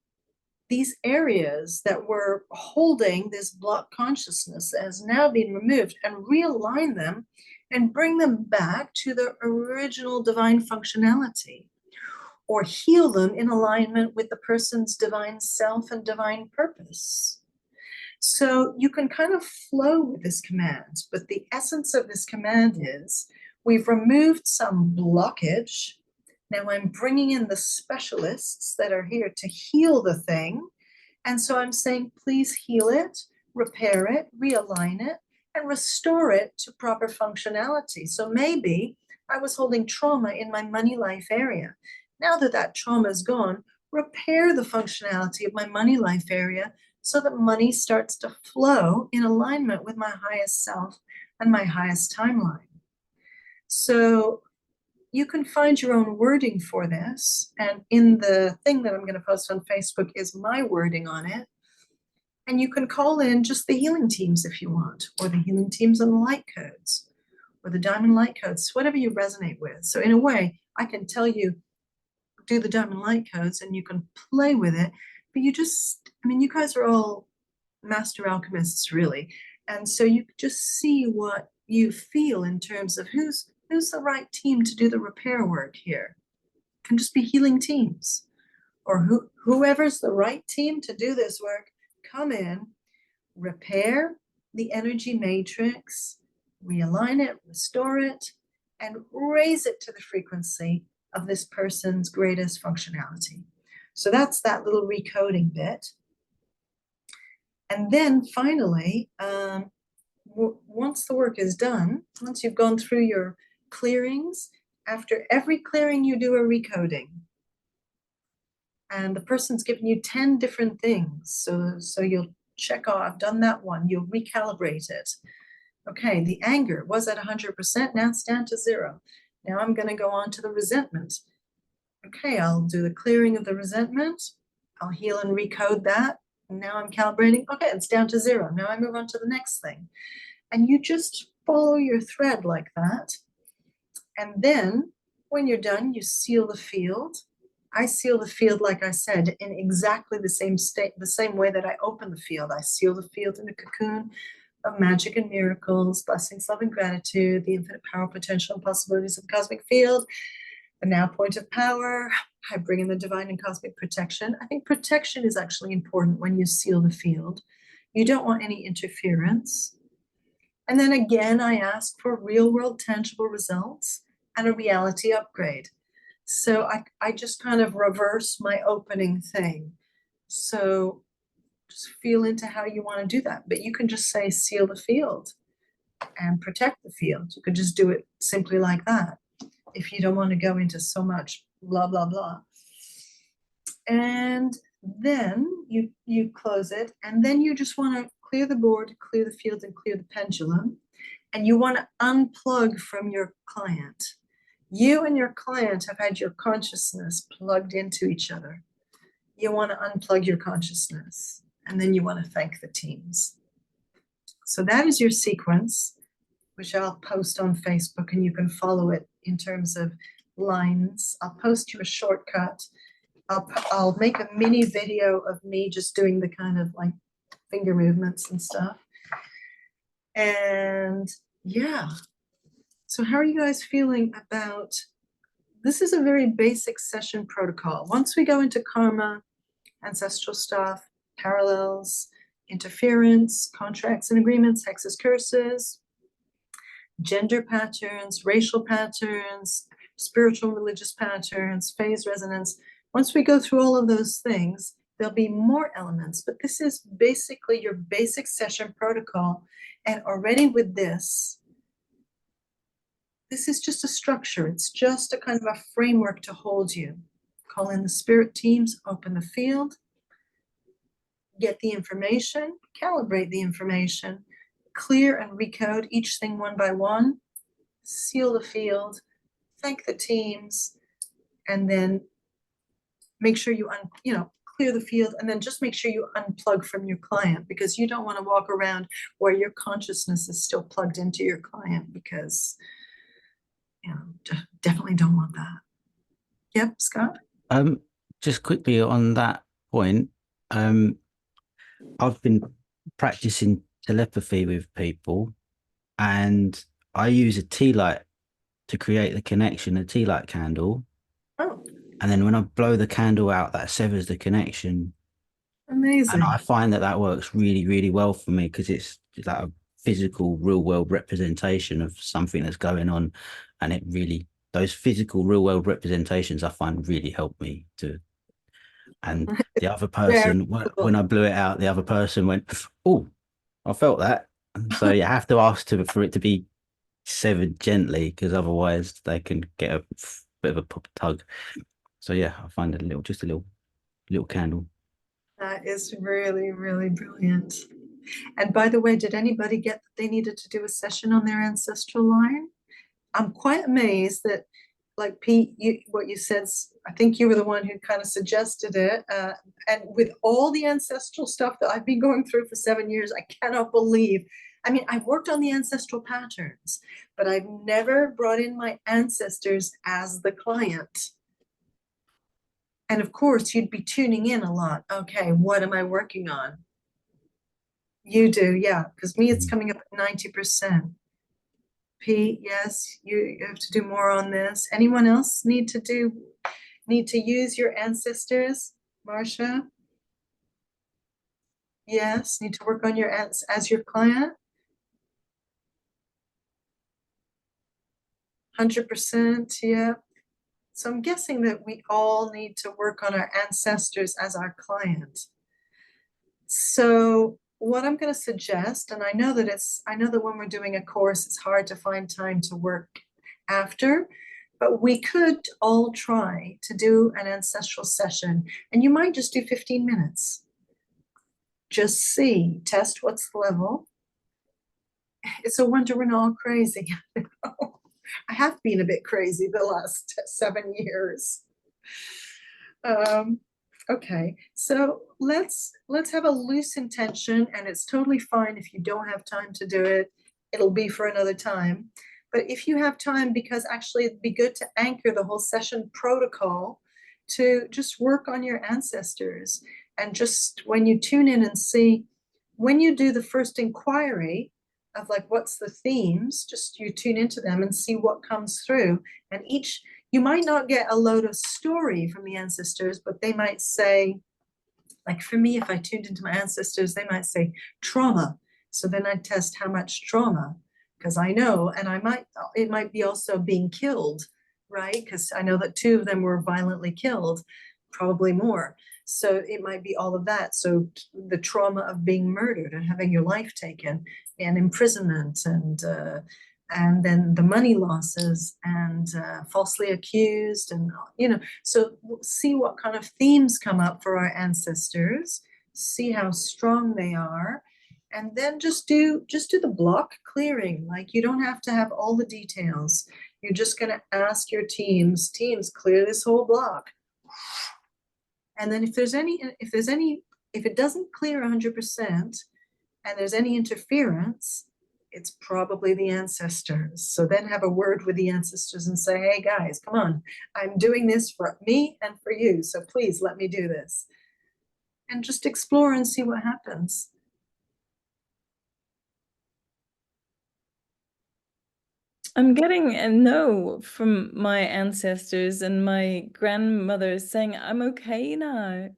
these areas that were holding this block consciousness that has now been removed, and realign them and bring them back to their original divine functionality, or heal them in alignment with the person's divine self and divine purpose. So you can kind of flow with this command, but the essence of this command is we've removed some blockage. Now I'm bringing in the specialists that are here to heal the thing. And so I'm saying, please heal it, repair it, realign it, and restore it to proper functionality. So maybe I was holding trauma in my money life area. Now that that trauma is gone, repair the functionality of my money life area so that money starts to flow in alignment with my highest self and my highest timeline. So you can find your own wording for this. And in the thing that I'm going to post on Facebook is my wording on it. And you can call in just the healing teams if you want, or the healing teams on the light codes, or the diamond light codes, whatever you resonate with. So in a way, I can tell you, do the diamond light codes, and you can play with it. But you just, I mean, you guys are all master alchemists, really. And so you just see what you feel in terms of who's the right team to do the repair work here. It can just be healing teams, or whoever's the right team to do this work, come in, repair the energy matrix, realign it, restore it, and raise it to the frequency of this person's greatest functionality. So that's that little recoding bit. And then finally, once the work is done, once you've gone through your clearings, after every clearing you do a recoding. And the person's given you 10 different things. So you'll check off, I've done that one, you'll recalibrate it. Okay, the anger was at 100%, now it's down to 0. Now I'm going to go on to the resentment. Okay, I'll do the clearing of the resentment. I'll heal and recode that. And now I'm calibrating. Okay, it's down to 0. Now I move on to the next thing. And you just follow your thread like that. And then when you're done, you seal the field. I seal the field, like I said, in exactly the same state, the same way that I open the field. I seal the field in a cocoon of magic and miracles, blessings, love, and gratitude, the infinite power, potential, and possibilities of the cosmic field, the now point of power. I bring in the divine and cosmic protection. I think protection is actually important when you seal the field. You don't want any interference. And then again, I ask for real world tangible results and a reality upgrade. So I just kind of reverse my opening thing. So just feel into how you want to do that. But you can just say seal the field and protect the field. You could just do it simply like that if you don't want to go into so much blah, blah, blah. And then you close it, and then you just want to clear the board, clear the field, and clear the pendulum. And you want to unplug from your client. You and your client have had your consciousness plugged into each other. You want to unplug your consciousness, and then you want to thank the teams. So that is your sequence, which I'll post on Facebook, and you can follow it in terms of lines. I'll post you a shortcut. I'll make a mini video of me just doing the kind of like finger movements and stuff. And yeah. So how are you guys feeling about, this is a very basic session protocol. Once we go into karma, ancestral stuff, parallels, interference, contracts and agreements, hexes, curses, gender patterns, racial patterns, spiritual and religious patterns, phase resonance. Once we go through all of those things, there'll be more elements, but this is basically your basic session protocol. And already with this is just a structure. It's just a kind of a framework to hold you. Call in the spirit teams, open the field, get the information, calibrate the information, clear and recode each thing one by one, seal the field, thank the teams, and then make sure you clear the field, and then just make sure you unplug from your client, because you don't want to walk around where your consciousness is still plugged into your client, because definitely don't want that. Yep, Scott? Just quickly on that point, I've been practicing telepathy with people, and I use a tea light to create the connection, a tea light candle. Oh, And then when I blow the candle out, that severs the connection. amazing. And I find that works really, really well for me, because it's like a physical, real world representation of something that's going on. And it really, those physical, real world representations I find really help me to. And the other person, when I blew it out, the other person went, oh, I felt that. So you have to ask for it to be severed gently, because otherwise they can get a bit of a pop tug. So yeah, I find just a little candle. That is really, really brilliant. And by the way, did anybody get that they needed to do a session on their ancestral line? I'm quite amazed that, like Pete, what you said, I think you were the one who kind of suggested it. And with all the ancestral stuff that I've been going through for 7 years, I cannot believe. I mean, I've worked on the ancestral patterns, but I've never brought in my ancestors as the client. And of course, you'd be tuning in a lot. Okay, what am I working on? You do, yeah, because me, it's coming up at 90%. Pete, yes, you have to do more on this. Anyone else need to use your ancestors? Marcia? Yes, need to work on your as your client? 100%, yeah. So I'm guessing that we all need to work on our ancestors as our client. So what I'm going to suggest, and I know that when we're doing a course, it's hard to find time to work after, but we could all try to do an ancestral session, and you might just do 15 minutes. Just test what's the level. It's a wonder we're not all crazy. I have been a bit crazy the last 7 years. Okay, so let's have a loose intention, and it's totally fine if you don't have time to do it. It'll be for another time. But if you have time, because actually it'd be good to anchor the whole session protocol to just work on your ancestors. And just when you tune in and see, when you do the first inquiry of like, what's the themes, just you tune into them and see what comes through. And each, you might not get a load of story from the ancestors, but they might say, like for me, if I tuned into my ancestors, they might say trauma. So then I test how much trauma, because I know, and it might be also being killed, right? Because I know that 2 of them were violently killed, probably more. So it might be all of that. So the trauma of being murdered and having your life taken, and imprisonment, and then the money losses, and falsely accused, and so we'll see what kind of themes come up for our ancestors, see how strong they are, and then just do the block clearing. Like, you don't have to have all the details. You're just going to ask your teams, clear this whole block. And then if it doesn't clear 100% and there's any interference, it's probably the ancestors. So then have a word with the ancestors and say, hey guys, come on, I'm doing this for me and for you, so please let me do this. And just explore and see what happens. I'm getting a no from my ancestors and my grandmother saying I'm okay now.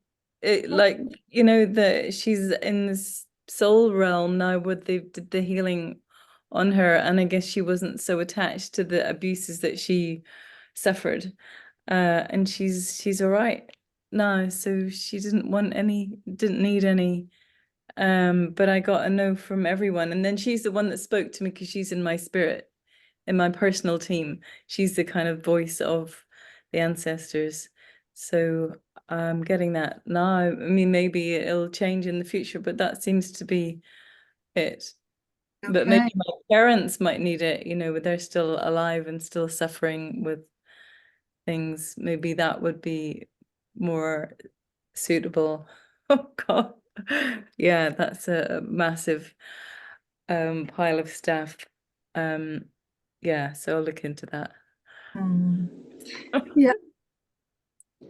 Like, that she's in this soul realm now where they did the healing on her, and I guess she wasn't so attached to the abuses that she suffered. And she's all right now, so she didn't need any. But I got a no from everyone, and then she's the one that spoke to me because she's in my spirit. In my personal team, she's the kind of voice of the ancestors. So I'm getting that now. I mean, maybe it'll change in the future, but that seems to be it. But maybe my parents might need it, but they're still alive and still suffering with things. Maybe that would be more suitable. Oh God. Yeah, that's a massive pile of stuff. Yeah, so I'll look into that. Yeah.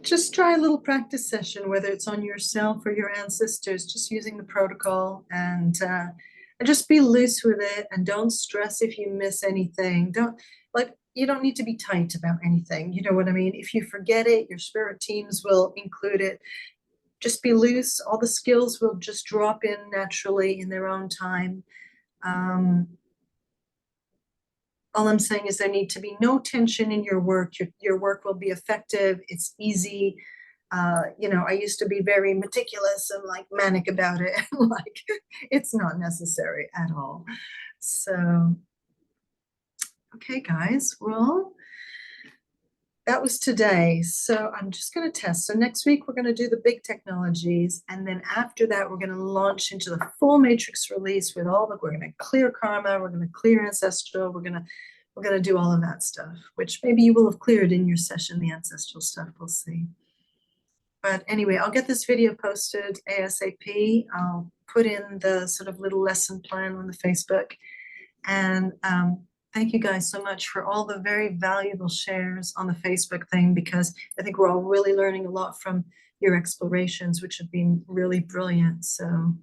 Just try a little practice session, whether it's on yourself or your ancestors, just using the protocol, and just be loose with it, and don't stress if you miss anything. You don't need to be tight about anything. You know what I mean? If you forget it, your spirit teams will include it. Just be loose. All the skills will just drop in naturally in their own time. All I'm saying is there need to be no tension in your work. Your work will be effective. It's easy. I used to be very meticulous and like manic about it. Like, it's not necessary at all. So, okay, guys, well, that was today. So I'm just going to test. So next week, we're going to do the big technologies. And then after that, we're going to launch into the full matrix release with we're going to clear karma. We're going to clear ancestral. We're going to do all of that stuff, which maybe you will have cleared in your session, the ancestral stuff. We'll see. But anyway, I'll get this video posted ASAP. I'll put in the sort of little lesson plan on the Facebook. And thank you guys so much for all the very valuable shares on the Facebook thing, because I think we're all really learning a lot from your explorations, which have been really brilliant. So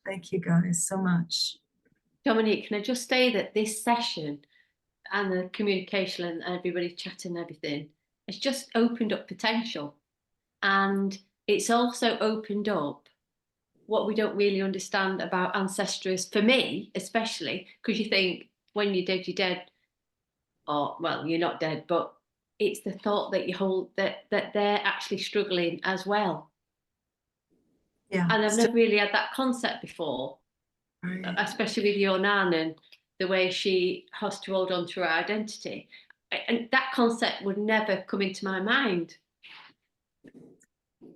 thank you guys so much. Dominique, can I just say that this session and the communication and everybody chatting and everything, it's just opened up potential. And it's also opened up what we don't really understand about ancestors, for me especially, because you think when you're dead, or well, you're not dead, but it's the thought that you hold that they're actually struggling as well. Yeah. And I've never really had that concept before, Right. especially with your nan and the way she has to hold on to her identity. And that concept would never come into my mind.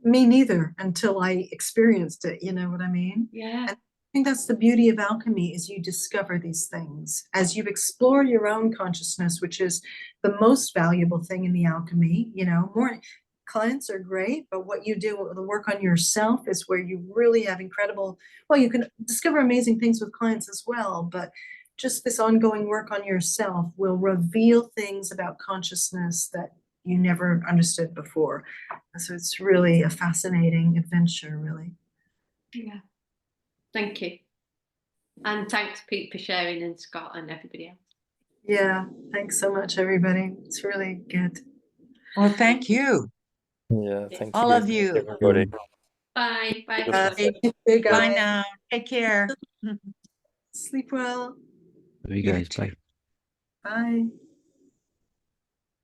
Me neither, until I experienced it, you know what I mean? Yeah. And I think that's the beauty of alchemy, is you discover these things as you explore your own consciousness, which is the most valuable thing in the alchemy. More clients are great, but what you do, the work on yourself, is where you really have incredible, well, you can discover amazing things with clients as well, but just this ongoing work on yourself will reveal things about consciousness that you never understood before. So it's really a fascinating adventure, really. Yeah. Thank you. And thanks, Pete, for sharing, and Scott and everybody else. Yeah, thanks so much, everybody. It's really good. Well, thank you, Yeah, thank all you. of you. Everybody. Bye. Bye, Bye. everybody. Hey, Bye guys. now. Take care. Sleep well. You Yeah. guys, bye. Bye.